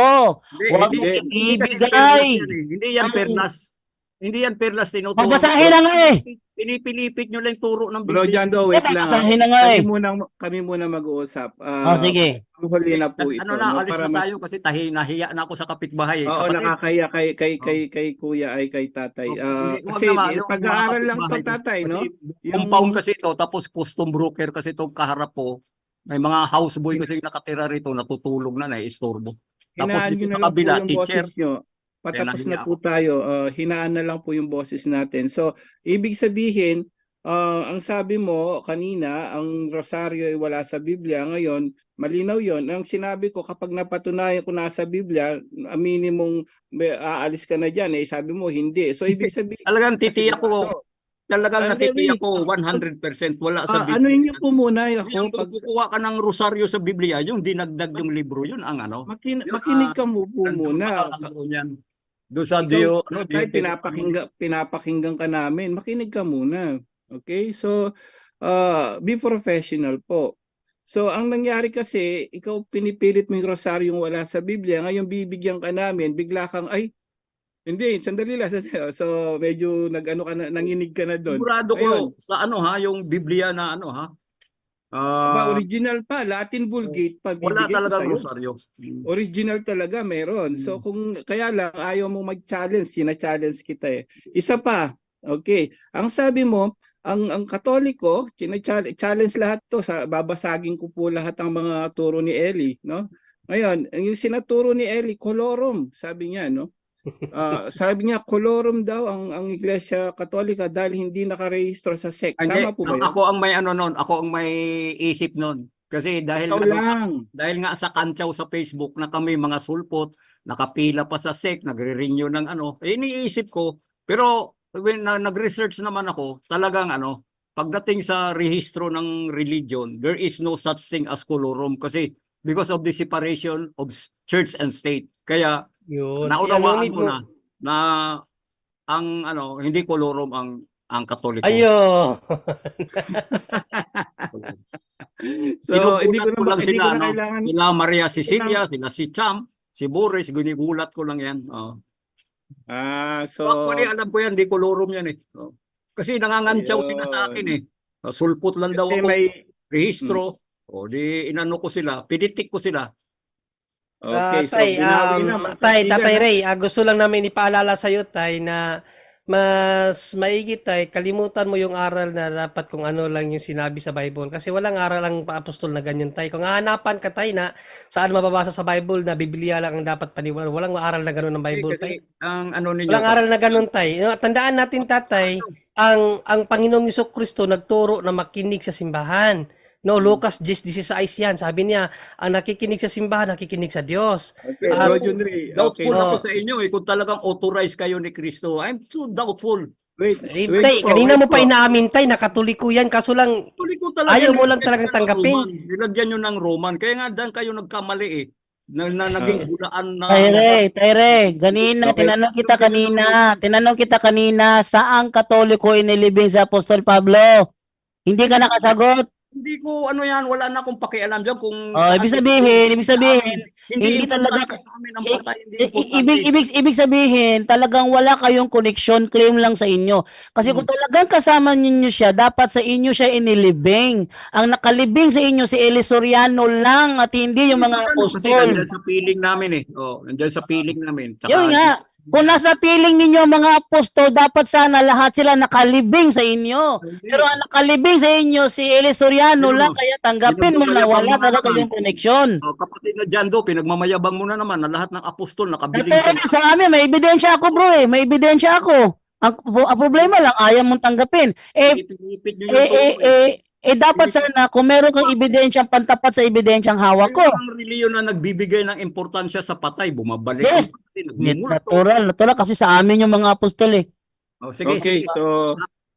Wag mong ibigay. Hindi yan perlas. Hindi yan perlas tinuturo. Magbasahin na nga eh. Pinipilipit nyo lang yung turo ng Bro, Biblia. John Doe, wait lang. Babasahin na nga eh. Kami muna mag-uusap. Sige. Huli na po ito. Ano na, alis na tayo kasi nahiya na ako sa kapitbahay. Oo, Kapatid, nakakaya kay kuya ay kay tatay. Huwag Kasi naman, yung pag-aaral mga lang to kapitbahay. tatay, no? Kasi compound kasi ito, tapos custom broker kasi itong kaharap po. May mga houseboy kasi nakatira rito, natutulog na, naiistorbo. Tapos Hinaan dito nyo na sa lang po kabila, yung teacher. boses nyo. Patapos Kaya na po tayo. Hinaan na lang po yung boses natin. So, ibig sabihin, ang sabi mo kanina, ang rosaryo ay wala sa Biblia. Ngayon, malinaw yon. Ang sinabi ko, kapag napatunayan ko nasa Biblia, aminin mong aalis ka na dyan. Sabi mo, hindi. So, ibig sabihin, Talagang titiyak ko. Talagang Hindi, natitiyak ko 100% wala sa Biblia. ano yun po muna Yung ako, pag kukuha ka ng rosaryo sa Biblia, yung dinagdag yung libro, yun ang ano. makinig ka mo po muna. Doon sa Ikaw, Dio, kahit pinapakinggan ka namin, makinig ka muna. Okay? So, be professional po. So, ang nangyari kasi, ikaw pinipilit mo yung rosaryong wala sa Biblia, ngayon bibigyan ka namin, bigla kang, ay, hindi, sandali lang. So, medyo nanginig ka na doon. Sigurado ko Ayun. sa ano ha, yung Biblia na ano ha. Original pa, Latin Vulgate pa. Wala bibigay ko talaga sa'yo. rosaryo. Original talaga meron. So kaya lang ayaw mo mag-challenge, sina-challenge kita eh. Isa pa. Okay. Ang sabi mo, ang Katoliko, challenge lahat to, babasagin ko po lahat ng mga turo ni Eli, no? Ngayon, yung sinaturo ni Eli, colorum, sabi niya, no? Sabi niya, colorum daw ang Iglesia Katolika dahil hindi nakarehistro sa SEC. Hindi, Tama po ba yun? ako ang may ano noon, ako ang may isip noon. Kasi dahil Ikaw lang. dahil nga sa kantsaw sa Facebook na kami mga sulpot, nakapila pa sa SEC, nagre-renew ng ano, iniisip ko. Pero when nag-research naman ako, talagang ano, pagdating sa rehistro ng religion, there is no such thing as colorum kasi because of the separation of church and state. Kaya Yun. naunawaan Ano, ko na ang ano, hindi colorum ang Katoliko. Ayo. So, hindi ko Ginugulat na, lang hindi sila, ko na no? kailangan. Sila Maria Cecilia, sila si Cham, si Boris, ginigulat ko lang yan. Oh. So, Actually, alam ko yan, di colorum yan eh. Oh. Kasi nangangantsaw sila sa akin eh. Sulpot lang daw kasi ako, may, rehistro. O di inano ko sila, pinitik ko sila. okay, so Tay, binawi na, mga Tay, kaibigan, Tatay Ray, gusto lang namin ipaalala sa iyo, Tay, na mas maigi, Tay, kalimutan mo yung aral na dapat kung ano lang yung sinabi sa Bible. Kasi walang aral ang apostol na ganyan, Tay. Kung hahanapan ka, Tay, na saan mababasa sa Bible na Biblia lang ang dapat paniwalaan, walang aral na gano'n ng Bible, Tay. Kasi ang ano ninyo, Walang aral na ganun, Tay. Tandaan natin, Tatay, ang Panginoong Jesucristo nagturo na makinig sa simbahan. No, Lucas 10:16 yan. Sabi niya, ang nakikinig sa simbahan, nakikinig sa Diyos. Okay, Ah, Bro Junri, okay. doubtful ako Oh. sa inyo eh, kung talagang authorized kayo ni Kristo. I'm too doubtful. Wait, Tay, kanina mo pa inaamin, Tay, nakatuliko yan. Kaso lang, Tuloy ko talaga. Ayaw mo lang nilagyan talagang nyo ng tanggapin. Roman. Nilagyan nyo ng Roman. Kaya nga dan kayo nagkamali eh. Na naging bulaan na. Tayre, kanina, Okay. tinanong kita kanina, saang Katoliko inilibing sa Apostol Pablo? Hindi ka nakasagot. Hindi ko ano yan, wala na akong pakialam diyan kung Ibig sabihin, hindi hindi importante talaga- sa amin ang patay, hindi importante. ibig sabihin, talagang wala kayong connection, claim lang sa inyo. Kasi kung talagang kasama ninyo siya, dapat sa inyo siya inilibing. Ang nakalibing sa inyo si Eli Soriano lang at hindi yung mga Kasi apostol. nandiyan sa piling namin eh. Oh, nandiyan sa piling namin. Tsaka, Yun nga. Kung nasa piling ninyo mga apostol, dapat sana lahat sila nakalibing sa inyo. Pero ang nakalibing sa inyo si Eli Soriano Sino lang, mo? kaya tanggapin mo na Pinagmamayabang wala mo na talaga naman. yung connection. Oh, kapatid na Jando, pinagmamayabang mo na naman na lahat ng apostol nakabiling Pero sa amin, may ebidensya ako bro eh. May ebidensya ako. Ang problema lang, ayaw mong tanggapin. Ipit nyo yung turo. Dapat sana, kung meron kang ebidensyang pantapat sa ebidensyang hawak ko. Ang reliyon na nagbibigay ng importansya sa patay, bumabalik Yes. ang patay, nagmumulto. Natural kasi sa amin yung mga apostol eh. Oh, sige, Okay, sige. so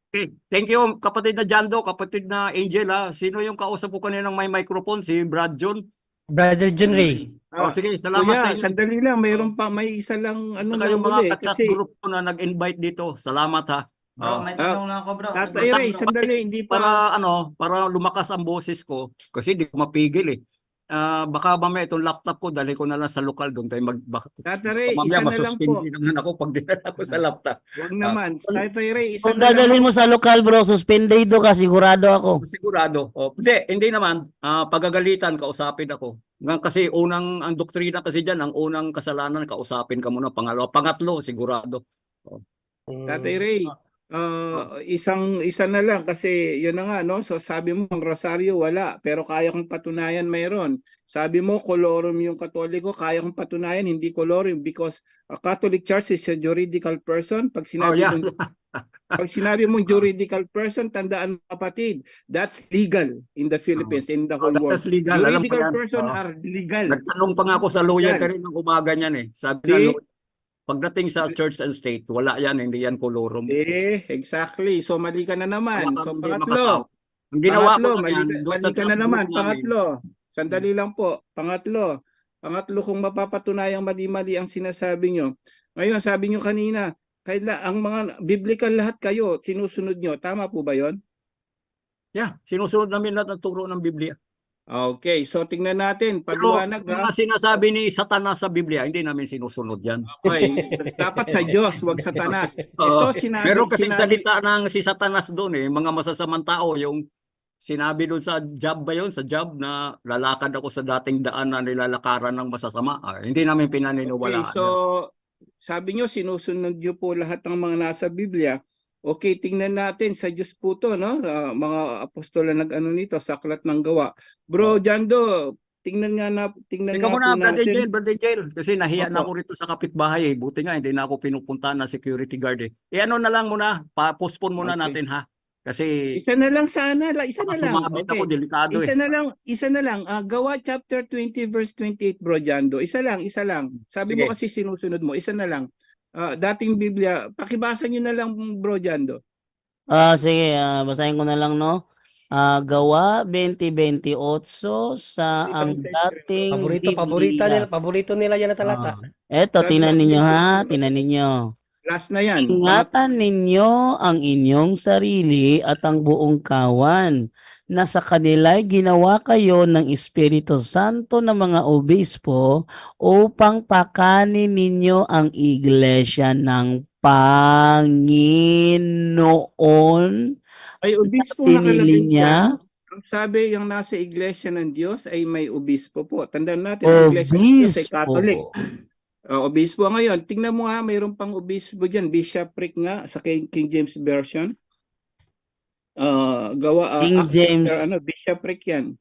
Okay. Thank you, kapatid na Jando, kapatid na Angel ha. Sino yung kausap ko kaninang may microphone? Si Brad John? Brother John Ray. Oh, sige, salamat sa inyo. sandali lang, mayroon pa, may isa lang ano Sa na kayong mga huli, ka-chat kasi group ko na nag-invite dito. Salamat ha. Oh. Bro, may tanong lang ako, bro. Tatay Ray, sandali, hindi pa. Para lumakas ang boses ko kasi di ko mapigil eh. Baka mamaya itong laptop ko dali ko na lang sa lokal doon tayo Tatay Ray, mamaya isa na lang po. masuspindi naman ako pag dinala ko sa laptop. Huwag naman. Tatay Ray, isa Kung na lang. dadalhin mo sa lokal bro, suspendido ka, sigurado ako. Sigurado. Hindi naman. Pagagalitan, kausapin ako. Kasi ang doktrina kasi dyan, ang unang kasalanan, kausapin ka muna. Pangalawa, pangatlo, sigurado. Tatay Ray, isa na lang kasi yun na nga, no? So sabi mo ang rosaryo wala, pero kaya kong patunayan mayroon. Sabi mo colorum yung Katoliko, kaya kong patunayan hindi colorum because a Catholic Church is a juridical person. Pag sinabi pag sinabi mong juridical person, tandaan kapatid, that's legal in the Philippines, in the whole world. That's legal. Alam ko Juridical yan. person are legal. Nagtanong pa nga ako sa lawyer Yan. kanina ng umaga niyan eh. Sabi See? na lawyer, pagdating sa church and state, wala yan, hindi yan colorum. Exactly. So mali ka na naman. Baka So hindi pangatlo, makataw. Ang ginawa ko pangatlo, na yan, doon mali sa ka chat na naman. group namin. Pangatlo, sandali lang po. Pangatlo kung mapapatunayang mali-mali ang sinasabi nyo. Ngayon, sabi nyo kanina, ang mga biblical lahat kayo, sinusunod nyo. Tama po ba yon? Yeah, sinusunod namin lahat ng turo ng Biblia. Okay, so tingnan natin. Pero Paliwanag mga sinasabi ni Satanas sa Biblia, hindi namin sinusunod yan. Okay, dapat sa Diyos, wag Satanas. Oo. Ito sinabi. Meron kasing salita ng si Satanas doon eh, mga masasamang tao, yung sinabi doon sa Job ba yun? Sa Job na lalakad ako sa dating daan na nilalakaran ng masasama. Hindi namin pinaniniwalaan. Okay, so sabi nyo, sinusunod nyo po lahat ng mga nasa Biblia. Okay, tingnan natin sa Diyos po to, no? Mga apostol na nag-ano nito, sa Aklat ng Gawa. Bro, Jando, tingnan Tingnan nga mo po na, Brother natin. Jail. Kasi nahiya na Opo. ako rito sa kapitbahay eh. Buti nga, hindi na ako pinupuntahan na security guard eh. Ano na lang muna, pa-postpone muna Okay. natin ha. Kasi Isa na lang sana, isa baka na lang. sumabit ako, delikado Isa eh. na lang. Gawa chapter 20 verse 28, Bro Jando. Isa lang. Sabi mo Sige. kasi sinusunod mo, isa na lang. Dating Biblia, pakibasa niyo na lang, Bro Jando. Sige, basahin ko na lang, no? Gawa 20:28 sa ang dating Biblia. Paborito nila yan na talata. Eto, Sabi tinan mo, ninyo sige. ha, tinan ninyo. Last na yan. Ingatan ninyo ang inyong sarili at ang buong kawan na sa kanila'y ginawa kayo ng Espiritu Santo ng mga obispo upang pakanin ninyo ang iglesia ng Panginoon. Ay, obispo Pinili nakalagay niya. dyan. Ang sabi, yung nasa iglesia ng Diyos ay may obispo po. Tandaan natin, ang iglesia ng Diyos ay Catholic. Obispo ngayon. Tingnan mo nga, mayroon pang obispo dyan. Bishopric nga sa King James Version. King James. Bishopric yan.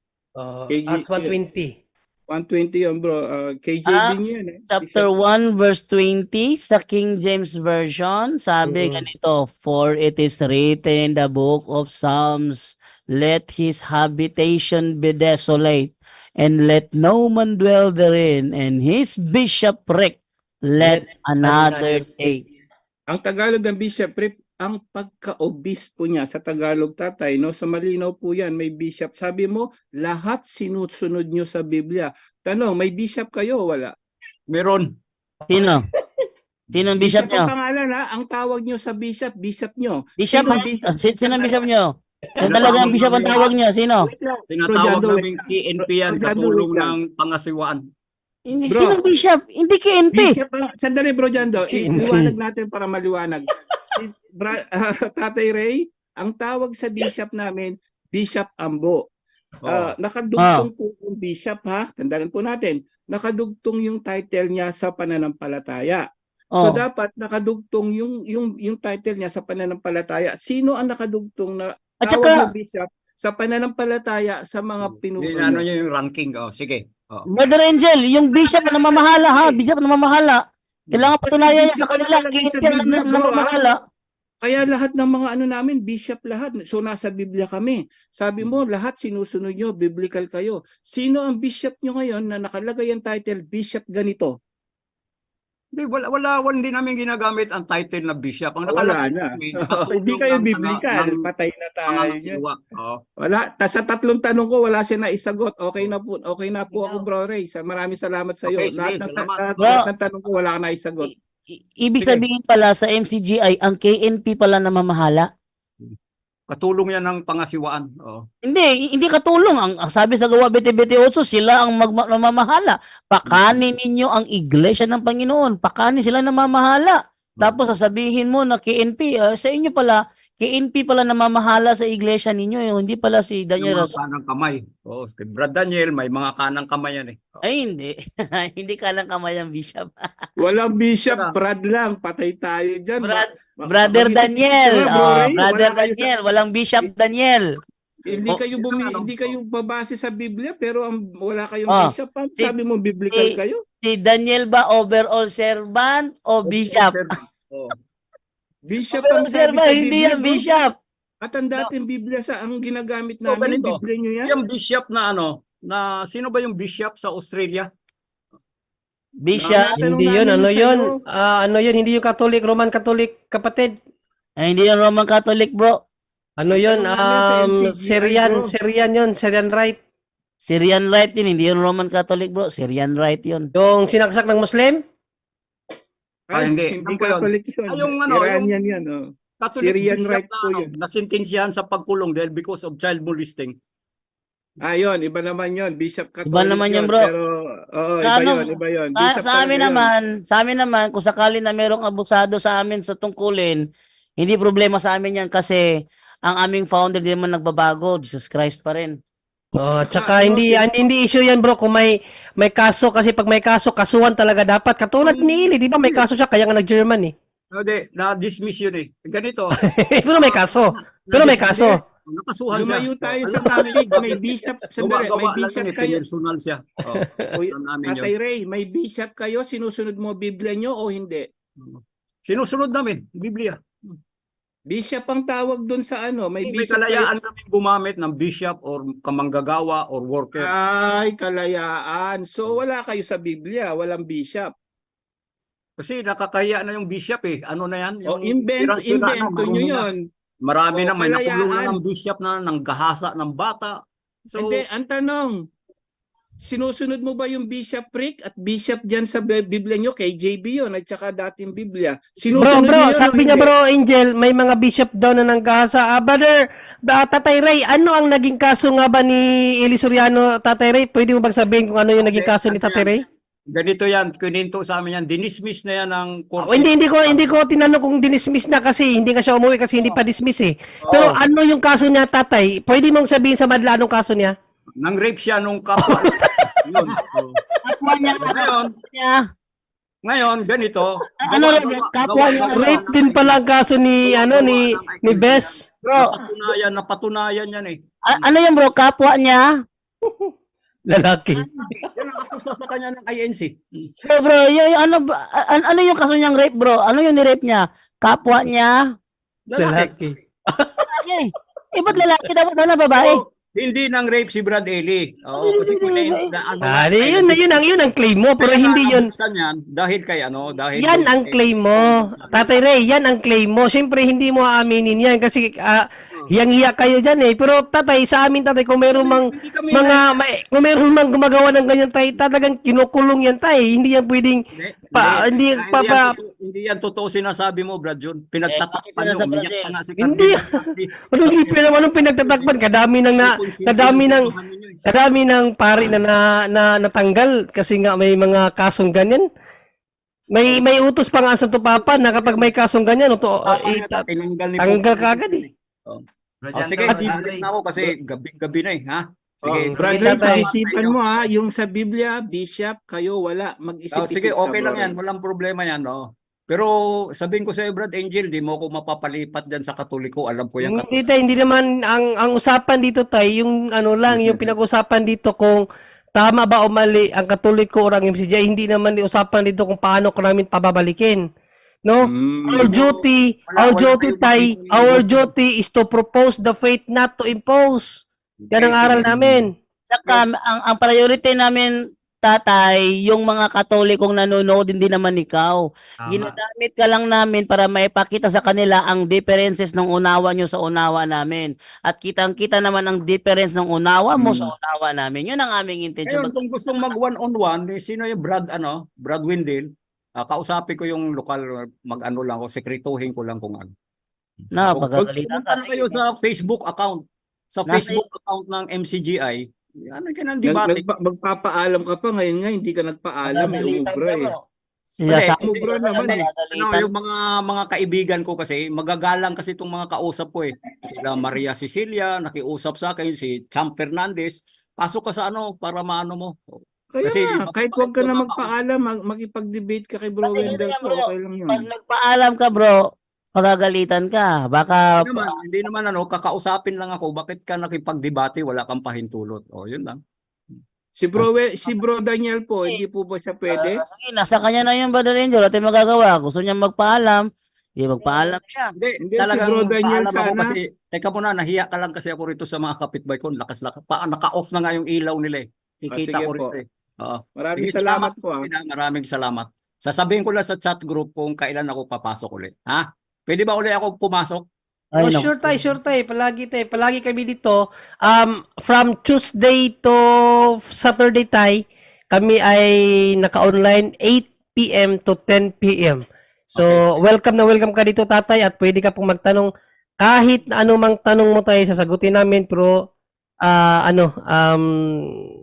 Acts 1:20. 120 yun, bro. KJV Acts yan eh. chapter 1 verse 20 sa King James Version, sabi ganito, "For it is written in the book of Psalms, let his habitation be desolate, and let no man dwell therein, and his bishopric let another take." Ang Tagalog ng bishopric, ang pagka-obispo niya sa Tagalog, tatay, no? Sa malinaw po yan, may bishop. Sabi mo, lahat sinusunod nyo sa Biblia. Tanong, may bishop kayo o wala? Meron. Sino? Sino ang bishop ang nyo? pangalan ha? Ang tawag nyo sa bishop nyo. Bishop, Sino bishop? sino ang bishop nyo? Yung talagang bishop ang tawag nyo, sino? Wait lang. Tinatawag Bro, Jando, naming KNP yan, Bro, Jando, katulong wait lang. ng pangasiwaan. Hindi, Bro. sino ang bishop? Hindi KNP. Bishop, sandali bro Jando, iliwanag natin para maliwanag. Tatay Ray, ang tawag sa bishop namin, Bishop Ambo. Nakadugtong po yung bishop ha, tandaan po natin, nakadugtong yung title niya sa pananampalataya. So dapat nakadugtong yung title niya sa pananampalataya. Sino ang nakadugtong na At tawag saka- ng bishop sa pananampalataya sa mga pinuno Ano niya? niya yung ranking? Sige. Brother Angel, yung bishop na namamahala ha, bishop na namamahala. Kailangan patunayan niya sa kanila, KNP ang namamahala. Kaya lahat ng mga ano namin, bishop lahat. So nasa Biblia kami. Sabi mo, lahat sinusunod nyo, biblical kayo. Sino ang bishop nyo ngayon na nakalagay ang title, Bishop ganito? Hindi namin ginagamit ang title na bishop. Ang Wala nakalagay na. namin, Hindi kayo ng- biblical. ng- Patay na tayo. pangangasiwa. Wala. Sa tatlong tanong ko, wala siya na isagot. Okay na po ako, Bro Ray. Maraming salamat sa iyo. Okay, sige, salamat. Lahat ng tanong ko, wala ka na isagot. Ibig Sige. sabihin pala sa MCGI, ang KNP pala namamahala. Katulong yan ng pangasiwaan. Hindi katulong. Ang sabi sa Gawa 20:28, sila ang namamahala. Pakanin ninyo ang iglesia ng Panginoon. Pakanin sila namamahala. Tapos sasabihin mo na KNP, sa inyo pala, KNP pala namamahala sa iglesia ninyo. Hindi pala si Yung Daniel. mga kanang kamay. Kay Brad Daniel, may mga kanang kamay yan eh. Ay, hindi. Hindi ka lang kamay ang bishop. Walang bishop, Wala. Brad lang. Patay tayo dyan. Brother Mag-isip Daniel. kayo, Bro Ray. Brother Wala kayo sa- Daniel. Walang Bishop Daniel. Hindi kayo babase sa Biblia pero wala kayong Oh, bishop. si- Sabi mo biblical si- kayo? Si Daniel ba overall servant o bishop? Bishop Overall ang sabi servant, sa hindi Biblia. yan bro. bishop. At ang dating Biblia sa ang ginagamit So, namin, ganito. Biblia nyo yan? Yung bishop na sino ba yung bishop sa Australia? Bishop. Tanong Hindi yun, namin ano sa'yo. yun? Ano yun, hindi yung Catholic, Roman Catholic, kapatid. Ay, hindi yan Roman Catholic, bro. Ano yun? Tanong namin sa MCGI, Syrian, bro. Syrian yun, Syrian Rite. Syrian Rite yun. Hindi yun Roman Catholic, bro. Syrian Rite yun. Yung sinaksak ng Muslim? Hindi. Hindi Ano ba yun? Catholic yun. Yung Iranian yan. Oh. Catholic Syrian bishop Rite na po yun. nasintensyahan sa pagkulong dahil because of child molesting. Yun, iba naman yun. Bishop Catholic Iba naman yun, bro. Pero, Sa iba yun. Sa Bishop amin talaga yun. naman, kung sakali na merong abusado sa amin sa tungkulin, hindi problema sa amin yan kasi ang aming founder di naman nagbabago. Jesus Christ pa rin. Tsaka hindi issue yan, bro, kung may kaso, kasi pag may kaso, kasuhan talaga dapat. Katulad ni Ili, di ba may kaso siya, kaya nga nag-German eh. Hindi, na-dismiss yun eh. Ganito. Pero may kaso. Pero may kaso. Nakasuhan siya. Lumayo tayo Oh, sa alam topic. namin, May bishop, sandali, may gawa lang bishop yun eh, kayo. personal siya. Oh, Uy, alam namin yun. Tatay Ray, may bishop kayo, sinusunod mo Biblia nyo o hindi? Sinusunod namin, Biblia. Bishop ang tawag doon sa ano, may May bishop kayo. kalayaan kami gumamit ng bishop or kamanggagawa or worker. Ay, kalayaan. So wala kayo sa Biblia, walang bishop. Kasi nakakaya na yung bishop eh. Ano na yan? O Yung invento sirang-sira na, nyo marunong na. yun. Marami O, na, may nakulong na kalayaan. ng bishop na, ng gahasa ng bata. So, Hindi, ang tanong, sinusunod mo ba yung bishopric at bishop dyan sa Biblia nyo? Kay JB yun at saka dating Biblia. Sinusunod Bro, nyo yun o sabi niya hindi? bro, Angel, may mga bishop daw na nanggahasa. Brother, Tatay Ray, ano ang naging kaso nga ba ni Eli Soriano, Tatay Ray? Pwede mo bang sabihin kung ano yung naging kaso ni Tatay Ray? ganito yan, kininto sa amin yan. Dinismiss na yan ng korte. Oh, hindi ko tinanong kung dinismiss na kasi hindi ka siya umuwi kasi hindi pa dismiss eh. Pero ano yung kaso niya, Tatay? Pwede mong sabihin sa madla anong kaso niya? Nang rape siya nung kapwa. Yun. So, Kapwa niya, ngayon, ngayon, ganito. Ano rin, kapwa niya, Rape din pala ang kaso ni ni Bess. bro. Napatunayan yan eh. Ano yan bro, kapwa niya? Lalaki. Yan ang akusa sa kanya ng INC. Bro, ano yung kaso niyang rape bro? Ano yung ni-rape niya? Kapwa niya? Lalaki. Lalaki. Ba't lalaki dapat na babae? Oh, hindi nang rape si Brad Eli. Oo, kasi kung yun Yun ang claim mo, pero hindi yun. Yan, dahil kay ano, dahil Yan ang claim mo. Tatay Ray, yan ang claim mo. Siyempre, hindi mo aaminin yan kasi hiyang-hiya kayo dyan eh. Pero tatay, sa amin tatay, kung meron mang kung meron mang gumagawa ng ganyan tay, talagang kinukulong yan tay. Hindi yan pwedeng hindi yan totoo sinasabi mo, Brad John. Pinagtatakpan bakit nyo, sa umiyak Brazil? pa nga si Hindi. Anong pinagtatakpan? Kadami ng pari na natanggal kasi nga may mga kasong ganyan. May utos pa nga sa tupapan na kapag may kasong ganyan, tanggal ka agad eh. Sige, alis na ako kasi gabi na eh, ha? Sige, Brother, Tatay. pag-isipan mo ha, yung sa Biblia, bishop, kayo wala. Mag-isip-isip sige, ka, okay bro. lang yan. Walang problema yan, no? Pero sabihin ko sa Brad Angel, di mo ako mapapalipat dyan sa Katoliko. Alam ko yan. Hindi tayo, hindi naman ang usapan dito tayo, yung ano lang, yung pinag-usapan dito kung tama ba o mali ang Katoliko o ang MCGI, hindi naman usapan dito kung paano ko namin pababalikin. No? Our duty is to propose the faith, not to impose. Yan ang aral namin. Saka ang priority namin tatay, yung mga Katolikong nanonood, hindi naman ikaw. Ginagamit ka lang namin para maipakita sa kanila ang differences ng unawa nyo sa unawa namin. At kitang-kita naman ang difference ng unawa mo sa unawa namin. Yun ang aming intention. Ngayon, kung gustong mag one-on-one, sino yung Brad Windel, kausapin ko yung lokal, mag-ano lang ako, sekretuhin ko lang kung ano. Napagagalitan Pumunta na kayo sa Facebook account. Sa Facebook account ng MCGI, ano ka ng debate? Magpapaalam ka pa ngayon nga, hindi ka nagpaalam. Umubra eh. Umubra naman eh. Yung mga kaibigan ko kasi, magagalang kasi itong mga kausap ko eh. Sila Maria Cecilia, nakiusap sa akin, si Cham Fernandez. Pasok ka sa ano, para maano mo. Kaya Kasi, nga, kahit huwag ka na magpaalam, makipag-debate ka kay Bro Kasi Wendell, bro, okay lang yun. pag nagpaalam ka bro, pagagalitan ka. Baka hindi naman kakausapin lang ako, bakit ka nakipagdebate, wala kang pahintulot. O, yun lang. Si Bro Daniel po, hindi po ba siya pwede? sige, nasa kanya na yung Brother Angel. At yung magagawa. Gusto niya magpaalam. Hindi magpaalam siya. Hindi, Talagang si Bro Daniel paalam ako sana. kasi, teka muna, nahiya ka lang kasi ako rito sa mga kapitbahay ko, lakas-lakas. Naka-off na nga yung ilaw nila eh. Kikita sige ko po. rito eh. Oo. Maraming Sige, salamat po. Maraming salamat. Sasabihin ko lang sa chat group kung kailan ako papasok ulit. Ha? Pwede ba ulit ako pumasok? Oh, sure tayo. Palagi kami dito. From Tuesday to Saturday tayo, kami ay naka-online 8 p.m. to 10 p.m. So, welcome ka dito, tatay, at pwede ka pong magtanong kahit na anumang tanong mo tayo, sasagutin namin, pero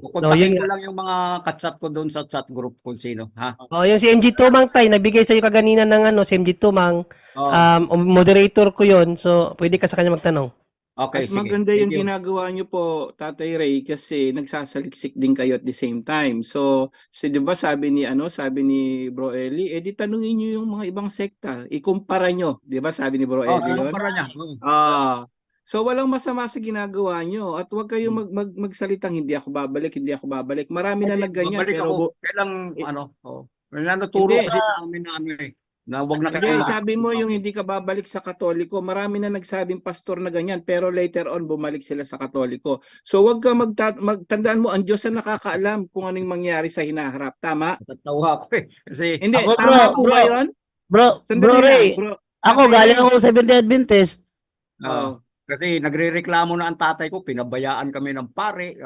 Kukontakin ko lang yung mga ka-chat ko doon sa chat group kung sino, ha? yung si MG Tumang tay, nabigay sa iyo kaganina ng si MG Tumang, moderator ko yon, so pwede ka sa kanya magtanong. Okay, At sige. maganda yung Thank you. ginagawa niyo po, Tatay Ray, kasi nagsasaliksik din kayo at the same time. So, 'di ba sabi ni Bro Eli, di tanungin niyo yung mga ibang sekta, ikumpara niyo, 'di ba sabi ni Bro Oh, Eli yun? kumpara niya. So walang masama sa ginagawa niyo at huwag kayong magsalitang hindi ako babalik. Marami na nagganyan Babalik pero ako. Kailang, nanuturo Hindi. kasi sa amin na na wag na kayo. hindi, sabi mo yung hindi ka babalik sa Katoliko. Marami na nagsabing pastor na ganyan pero later on bumalik sila sa Katoliko. So wag ka magtandaan mo ang Diyos ang nakakaalam kung anong mangyari sa hinaharap. Tama? Tatawa ako Kasi, Hindi, Ako, tama bro, po ba yun? Bro Sandali Ray, lang, bro. ako Tatay galing Ray. ako sa Seventh-day Adventist. Oh. kasi nagrereklamo na ang tatay ko, pinabayaan kami ng pare.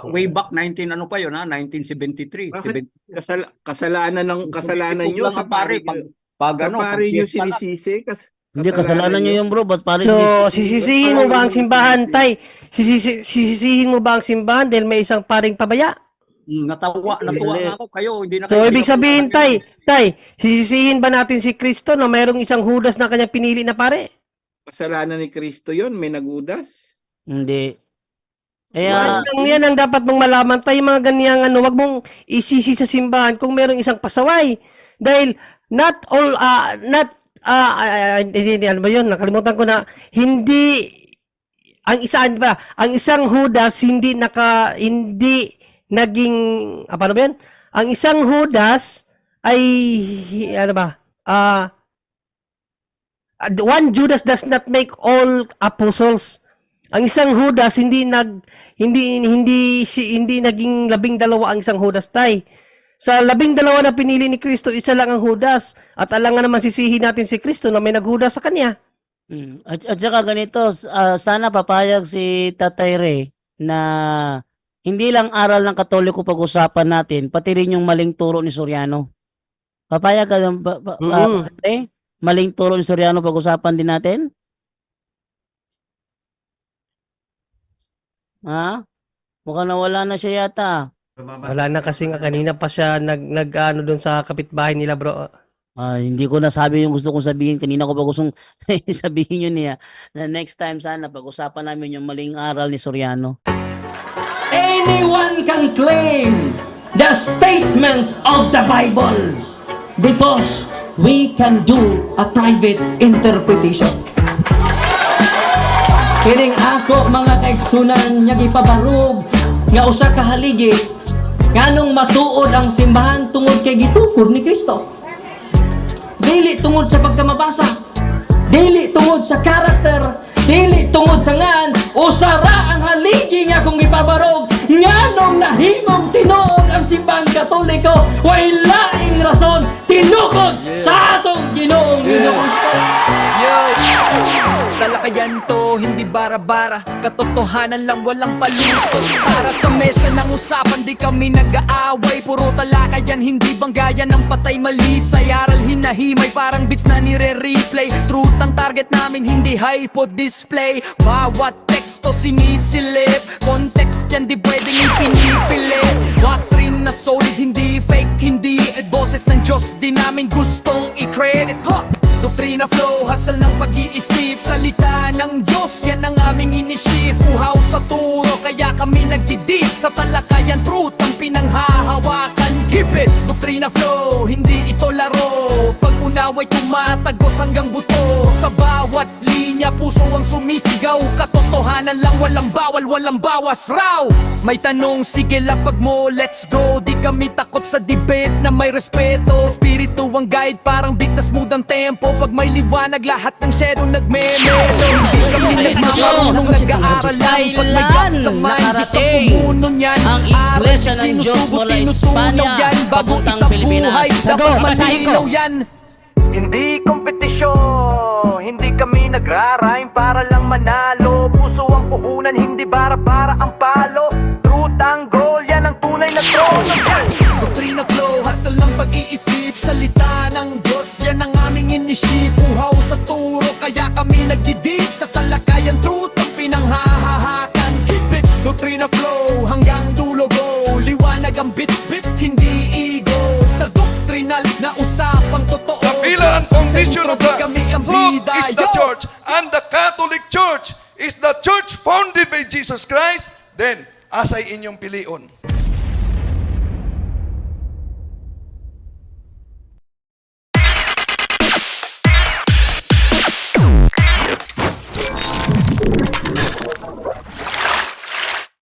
Way back 1973. Bakit? Kasalanan niyo Lang sa ang pare pag sa pare niyo fiesta lang. sinisisi. Hindi, kasalanan niyo yung bro. Ba't parang So, sisisihin mo ba ang simbahan, Tay? Sisisihin mo ba ang simbahan dahil may isang paring pabaya? Natuwa na ako kayo, hindi na So, kayo ibig sabihin, Tay, sisisihin ba natin si Kristo na mayroong isang Judas na kanyang pinili na pare? Kasalanan ni Kristo yon, may nagudas. Hindi. Kaya, Yan ang dapat mong malaman, Tay, mga ganyang wag mong isisi sa simbahan kung mayroong isang pasaway. Dahil not all hindi ano ba yun, nakalimutan ko na hindi ang isang Judas hindi naging paano ba yun? Ang isang Judas ay ano ba? One Judas does not make all apostles. Ang isang Judas hindi naging 12 ang isang Judas, Tay. Sa 12 na pinili ni Kristo, isa lang ang Judas. At alangan naman sisihin natin si Kristo na may naghudas sa kanya. at saka ganito, sana papayag si Tatay Ray na hindi lang aral ng Katoliko pag-usapan natin, pati rin yung maling turo ni Soriano. Papayag ka, Ray? Maling turo ni Soriano pag-usapan din natin? Ha? Mukhang nawala na siya yata. Wala na kasi nga kanina pa siya nag doon sa kapitbahay nila, bro. Hindi ko nasabi yung gusto kong sabihin. Kanina ko pa gustong sabihin yun niya. Na next time sana pag-usapan namin yung maling aral ni Soriano. Anyone can claim the statement of the Bible because we can do a private interpretation. Kining ako mga kaigsunan nga gipabarog nga usa ka haligi nganong matuod ang simbahan tungod kay gitukod ni Kristo. Dili tungod sa pagkamabasa, dili tungod sa karakter, dili tungod sa ngan, usara ang haligi nga kung gipabarog nganong nahimong tinuod ang simbahan Katoliko way laing rason tinukod sa atong Ginoong Hesus-Kristo. Talakayan to, hindi bara-bara. Katotohanan lang, walang palusot. Para sa mesa ng usapan, di kami nag-aaway. Puro talakayan, hindi banggayan ng patay malisay. Aral hinahimay, parang beats na nire-replay. Truth ang target namin, hindi hypo display. Bawat teksto sinisilip, context yan di pwedeng ipinipilit. Doctrine na solid, hindi fake, hindi boses ng Diyos, di namin gustong i-credit. Doktrina flow, hasal ng pag-iisip. Salita ng Diyos, yan ang aming inisip. Uhaw sa turo, kaya kami nagdidip. Sa talakayan, truth ang pinanghahawakan. Keep it! Doktrina flow, hindi ito laro. Pag-unaway tumatagos hanggang buto. Sa bawat linya, puso ang sumisigaw. Katotohanan lang, walang bawal, walang bawas raw. May tanong, sige lapag mo, let's go. Di kami takot sa debate na may respeto. Espiritu ang guide, parang beat na smooth ang tempo. Pag may liwanag, lahat ng shadow nagme-melo. Hindi kami nagmamarunong nag-aaral lang. Pag may gap sa mind, Diyos ang pumuno niyan. Ang Iglesia ng Diyos mula Espanya, papuntang Pilipinas. Dapat malinaw yan. Hindi kompetisyon, hindi kami nagra-rhyme para lang manalo. Puso ang puhunan, hindi bara-bara ang palo. Truth ang goal, yan ang tunay na trono. Doktrina flow, hasal ng pag-iisip. Salita ng Diyos, yan ang aming inisip. Uhaw sa turo, kaya kami nagdidip. Sa talakayan, truth ang pinanghahahakan. Keep it, doktrina flow, hanggang dulo go. Liwanag ang bit-bit, hindi ego. Sa doktrinal na usapang totoo. The pillar and foundation of the Kami ang flock bida, is the yo! church, and the Catholic Church is the church founded by Jesus Christ, then asay inyong pilion.